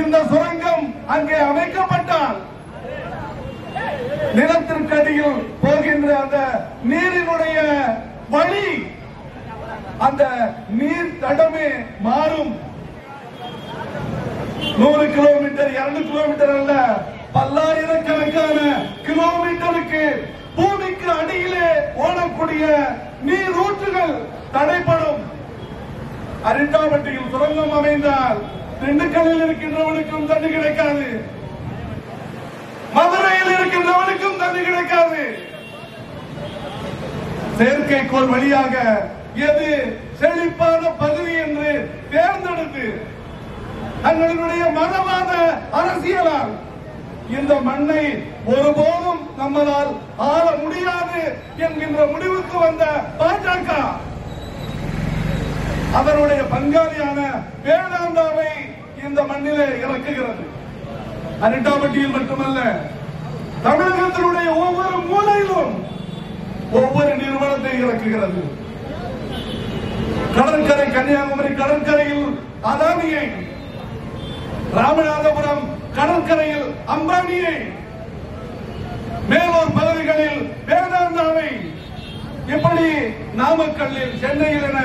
D: இந்த சுரங்கம் அங்கே அமைக்கப்பட்டால் நிலத்திற்கடியில் போகின்ற அந்த நீரினுடைய வழி, அந்த நீர் தடமே மாறும். 100 கிலோமீட்டர் 200 கிலோமீட்டர் அல்ல, பல்லாயிரக்கணக்கான கிலோமீட்டருக்கு பூமிக்கு அடியிலே ஓடக்கூடிய நீரூற்றுகள் தடைப்படும். அரிட்டாபட்டியில் சுரங்கம் அமைந்தால் திண்டுக்கல்லில் இருக்கின்றவனுக்கும் தண்ணி கிடைக்காது, மதுரையில் இருக்கின்றவனுக்கும் தண்ணி கிடைக்காது. செயற்கைக்கோள் வழியாக எது செழிப்பான பகுதி என்று தேர்ந்தெடுத்து தங்களுடைய மதவாத அரசியலால் இந்த மண்ணை ஒருபோதும் நம்மால் ஆள முடியாது என்கின்ற முடிவுக்கு வந்த பாஜக அதனுடைய பங்காளியான வேதாந்தாவை இந்த மண்ணிலே இறக்குகிறது. அரிட்டாபட்டியில் மட்டுமல்ல, தமிழகத்தினுடைய ஒவ்வொரு மூலையிலும் ஒவ்வொரு நிறுவனத்தை இறக்குகிறது. கடற்கரை கன்னியாகுமரி கடற்கரையில் அதானியை, ராமநாதபுரம் கடற்கரையில் அம்பானியை, மேலூர் பகுதிகளில் வேதாந்தாவை, இப்படி நாமக்கல்லில் சென்னையில் என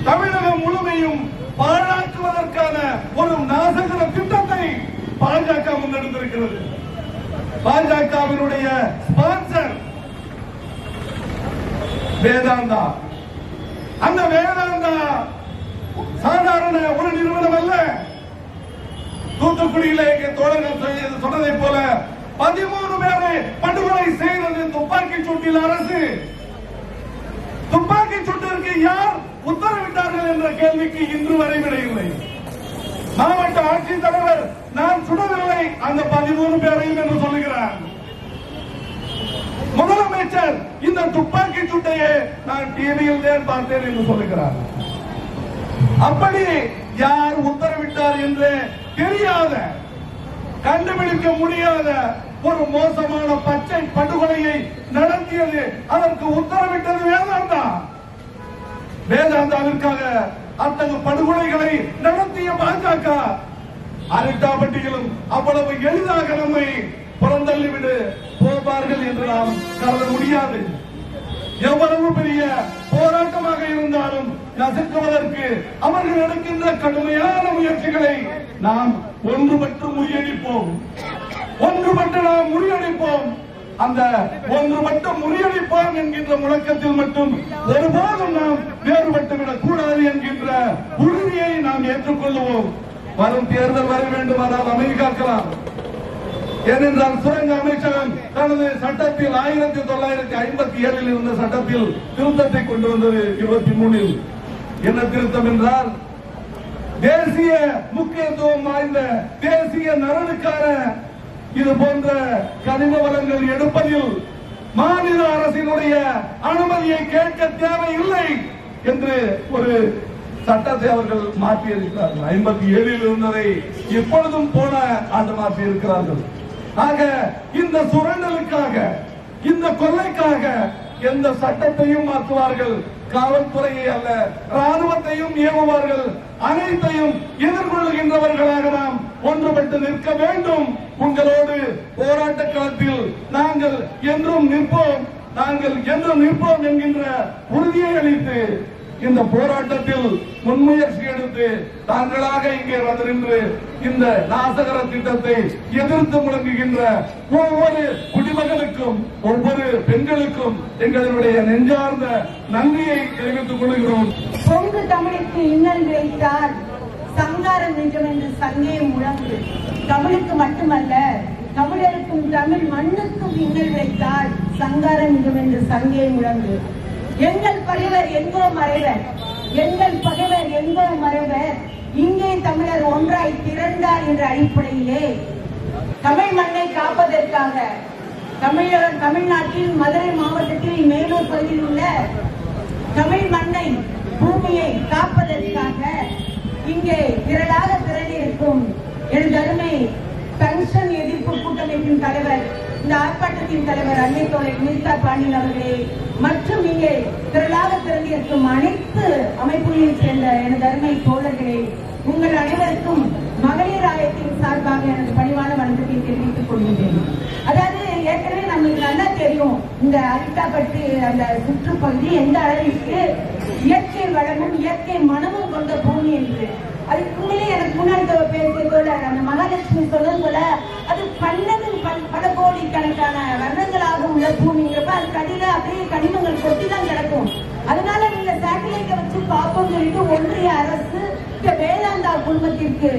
D: தமிழகம் முழுமையும் பாழாக்குவதற்கான ஒரு நாசகர திட்டத்தை பாஜக முன்னெடுத்திருக்கிறது. பாஜகவினுடைய ஸ்பான்சர் வேதாந்தா. அந்த வேதாந்தா சாதாரண ஒரு நிறுவனம் அல்ல. தூத்துக்குடியிலே தோழர்கள் சொன்னதை போல 13 பேரை படுகொலை செய்தது துப்பாக்கி சூட்டில் அரசு. துப்பாக்கி சூட்டிற்கு யார் உத்தரவிட்டார்கள் என்ற கேள்விக்கு இன்று வரை விடையில்லை. மாவட்ட ஆட்சித்தலைவர் நான் சுடவில்லை அந்த 13 பேரையும் என்று சொல்லுகிறார். முதலமைச்சர் இந்த துப்பாக்கி சூட்டையே நான் டிவியில் தான் பார்த்தேன் என்று சொல்லுகிறார். அப்படி யார் உத்தரவிட்டார் என்று தெரியாத, கண்டுபிடிக்க முடியாத ஒரு மோசமான பச்சை படுகொலையை நடத்தியது, அதற்கு உத்தரவிட்டது வேதாந்தா. வேதாந்தாவிற்காக அத்தகைய படுகொலைகளை நடத்திய பாஜக அரிட்டாபட்டியிலும் அவ்வளவு எளிதாக நம்மை புறந்தள்ளிவிடு போவார்கள் என்று நாம் கருத முடியாது. எவ்வளவு பெரிய போராட்டமாக இருந்தாலும் நசுக்குவதற்கு அவர்கள் எடுக்கின்ற கடுமையான முயற்சிகளை நாம் ஒன்றுபட்டு முறியடிப்போம். ஒன்றுபட்டு நாம் முறியடிப்போம். அந்த ஒன்றுபட்டு முறியடிப்போம் என்கின்ற முழக்கத்தில் மட்டும் ஒருபோதும் நாம் வேறுபட்டு விடக் கூடாது என்கின்ற உறுதியை நாம் ஏற்றுக்கொள்வோம். வரும் தேர்தல் வர வேண்டுமானால் அமைதி காக்கலாம். ஏனென்றால் சுரங்க அமைச்சகம் தனது சட்டத்தில் 1957 இருந்த சட்டத்தில் திருத்தத்தை கொண்டு வந்தது 23. என்ன திருத்தம் என்றால், தேசிய முக்கியத்துவம் வாய்ந்த தேசிய நலனுக்கான இது போன்ற கனிம வளங்கள் எடுப்பதில் மாநில அரசினுடைய அனுமதியை கேட்க தேவையில்லை என்று ஒரு சட்டத்தை அவர்கள் மாற்றி இருக்கிறார்கள். 57 இருந்ததை இப்பொழுதும் போன ஆண்டு மாற்றி இருக்கிறார்கள். ஆக இந்த சுரண்டலுக்காக, இந்த கொள்ளைக்காக எந்த சட்டத்தையும் மாற்றுவார்கள். காவல்துறையை அல்ல, ராணுவத்தையும் ஏவுவார்கள். அனைத்தையும் எதிர்கொள்கின்றவர்களாக நாம் ஒன்றுபட்டு நிற்க வேண்டும். உங்களோடு போராட்ட களத்தில் நாங்கள் என்றும் நிற்போம் என்கின்ற உறுதியை அளித்து இந்த போராட்டத்தில் முன்முயற்சி எடுத்து தாங்களாக இங்கே வந்து நின்று இந்த நாசகர திட்டத்தை எதிர்த்து முழங்குகின்ற ஒவ்வொரு குடிமகனுக்கும், ஒவ்வொரு பெண்களுக்கும் எங்களுடைய நெஞ்சார்ந்த நன்றியை தெரிவித்துக் கொள்கிறோம்.
O: பொங்கு தமிழுக்கு இன்னல் விளைத்தால் சங்காரம் நெஞ்சம் என்று சங்கே முழங்கு. தமிழுக்கு மட்டுமல்ல, தமிழருக்கும் தமிழ் மண்ணுக்கும் இன்னல் விளைத்தால் சங்காரம் நெஞ்சம் என்று சங்கே முழங்கு. எங்கள் பகைவர் எங்கோ மறைவர், எங்கள் பகைவர் எங்கோ மறைவர், இங்கே தமிழர் ஒன்றாய் திரண்டார் என்ற அடிப்படையிலே தமிழ் மண்ணை காப்பதற்காக தமிழ்நாட்டில் மதுரை மாவட்டத்தில் மேலூர் பகுதியில் உள்ள தமிழ் மண்ணை, பூமியை காப்பதற்காக இங்கே திரளாக திரண்டிருக்கும் எனது அருமை பென்ஷன் எதிர்ப்பு கூட்டமைப்பின் தலைவர், இந்த ஆர்ப்பாட்டத்தின் தலைவர் அன்னை தோழர் மீசா பாண்டியன் அவர்களே, மற்றும் இங்கே திரளாக திரண்டிருக்கும் அனைத்து அமைப்புகளையும் சேர்ந்த எனது அருமை தோழர்களே, உங்கள் அனைவருக்கும் மகளிர் ஆயத்தின் சார்பாக எனது பணிவான வணக்கத்தை தெரிவித்துக் கொள்கிறேன். அதாவது ஏற்கனவே நம்மளுக்கு நல்லா தெரியும், இந்த அரிட்டாப்பட்டு அந்த சுற்றுப்பகுதி எந்த அளவிற்கு இயற்கை வளமும் இயற்கை மனமும் கொண்ட பூமி என்று. அதுக்கு உண்மையிலே எனக்கு முன்னாடி பேசிய போல அந்த மகாலட்சுமி சொல்லும் போல அது பல கோடி கணக்கான வருடங்களாக உள்ள பூமிங்கிறப்ப அதுக்கு அடியில அப்படியே கனிமங்கள் கொட்டி தான் கிடக்கும். அதனால நீங்க சேட்டலைட்டை வச்சு பார்ப்போம் சொல்லிட்டு ஒன்றிய அரசு வேதாந்தா குழுமத்திற்கு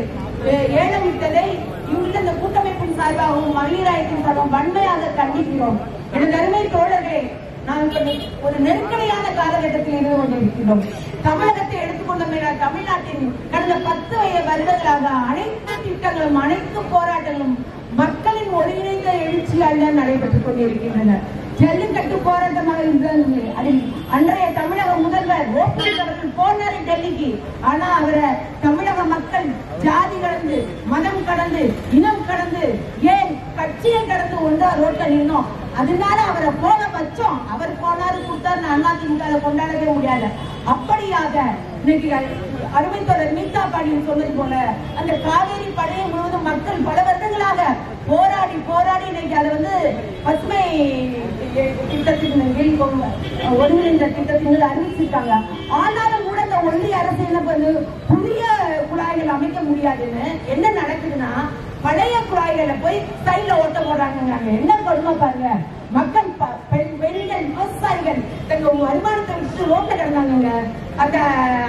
O: ஏலமிட்டதை இங்குள்ள இந்த கூட்டமைப்பின் சார்பாகவும் மகளிராயத்தின் சார்பாகவும் வன்மையாக கண்டிக்கிறோம். எனது அருமை தோழர்களே, நாங்கள் ஒரு நெருக்கடியான காலகட்டத்தில் இருந்து கொண்டிருக்கிறோம். தமிழகத்தை எடுத்துக்கொண்டோம், தமிழ்நாட்டின் கடந்த 10 வருடங்களாக அனைத்து திட்டங்களும் அனைத்து போராட்டங்களும் மக்களின் ஒருங்கிணைந்த எழுச்சியால் நடைபெற்றுக் கொண்டிருக்கின்றன. ஜல்லிக்கட்டு போராட்டமாக இருந்தது. அதில் அன்றைய தமிழக முதல்வர் ஓபிஎஸ் அவர்கள் போனார் டெல்லிக்கு. ஆனா அவரை தமிழக மக்கள் ஜாதி கடந்து, மதம் கடந்து, இனம் கடந்து, ஏன் கட்சியை கடந்து ஒன்றா ரோட்ல நின்னோம். அதனால அவரை போக வச்சோம். அவர் போனாரு கொடுத்தாரு, அதிமுக கொண்டாடவே முடியாது. அப்படியாக இன்னைக்கு அருமை தொடர் மீசா பாண்டியன் சொன்னது போல அந்த காவேரி படையை முழுவதும் மக்கள் பல வருடங்களாக போராடி போராடி இன்னைக்கு அதை வந்து பசுமை திட்டத்தின் ஒருங்கிணைந்த திட்டத்தின் அறிவிச்சிருக்காங்க. ஆனாலும் கூட இந்த ஒன்றிய அரசு என்ன பண்ணு, புதிய குழாய்கள் அமைக்க முடியாதுன்னு என்ன நடக்குதுன்னா, பழைய குழாய்களை போய் சைட்ல ஓட்ட போடுறாங்க. என்ன கொடுமை பாருங்க. மக்கள், பெண்கள், விவசாயிகள் தங்க வருமானத்தை வச்சு ரோட்ல கிடந்தாங்க.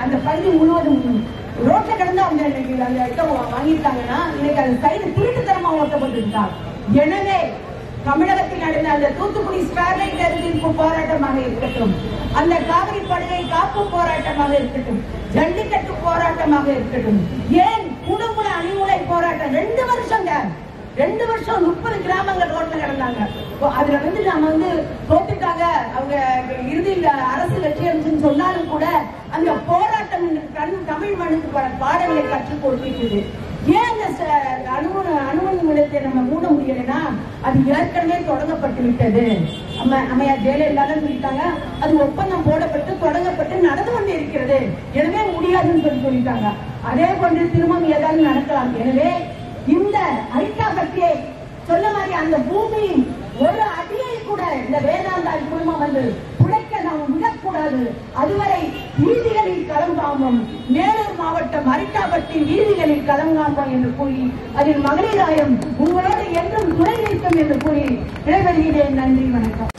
O: அந்த பகுதி முழுவதும் ரோட்ல கிடந்து அவங்க அந்த இடம் வாங்கிட்டாங்கன்னா இன்னைக்கு அந்த சைடு திருட்டுத்தனமா ஓட்டப்பட்டிருக்காங்க. எனவே தமிழகத்தில் நடந்த அந்த தூத்துக்குடி ஸ்டெர்லைட் எதிர்ப்பு போராட்டமாக இருக்கட்டும், அந்த காவிரி படுகை காப்பு போராட்டமாக இருக்கட்டும், ஜல்லிக்கட்டு போராட்டமாக இருக்கட்டும், ஏன் குடும்புல அணிமுறை போராட்டம் 2 வருஷம் 30 கிராமங்கள் ரோட்ல கிடந்தாங்க. அதுல வந்து நாம வந்து தோத்துக்காக அவங்க இறுதியில் அரசு வெற்றி அடைஞ்சுன்னு சொன்னாலும் கூட அந்த போராட்டம் தமிழ் மண்ணுக்கு பாடங்களை கற்றுக் கொடுத்திருக்குது. ஏன் அந்த அணுமின் நிலையத்தை நம்ம மூட முடியலைன்னா அது ஏற்கனவே தொடங்கப்பட்டு விட்டது. அம்மையார் ஜெயலலிதா சொல்லிட்டாங்க, அது ஒப்பந்தம் போடப்பட்டு தொடங்கப்பட்டு நடந்து கொண்டே இருக்கிறது, எனவே முடியாதுன்னு சொல்லிட்டாங்க. அதே போன்று திரும்பவும் ஏதாவது நடக்கலாம். எனவே இந்த அரிட்டாப்பட்டியை சொல்ல மாதிரி அந்த பூமியின் ஒரு அடியை கூட இந்த வேதாந்தா குழுமம் வந்து புடைக்க நாம் விடக்கூடாது. அதுவரை வீதிகளில் களம் காண்போம், மேலூர் மாவட்டம் அரிட்டாப்பட்டி வீதிகளில் களம் காண்போம் என்று கூறி அதில் மகளிராயம் உங்களோடு என்றும் துணை நிற்கும் என்று கூறி விடைபெறுகிறேன். நன்றி, வணக்கம்.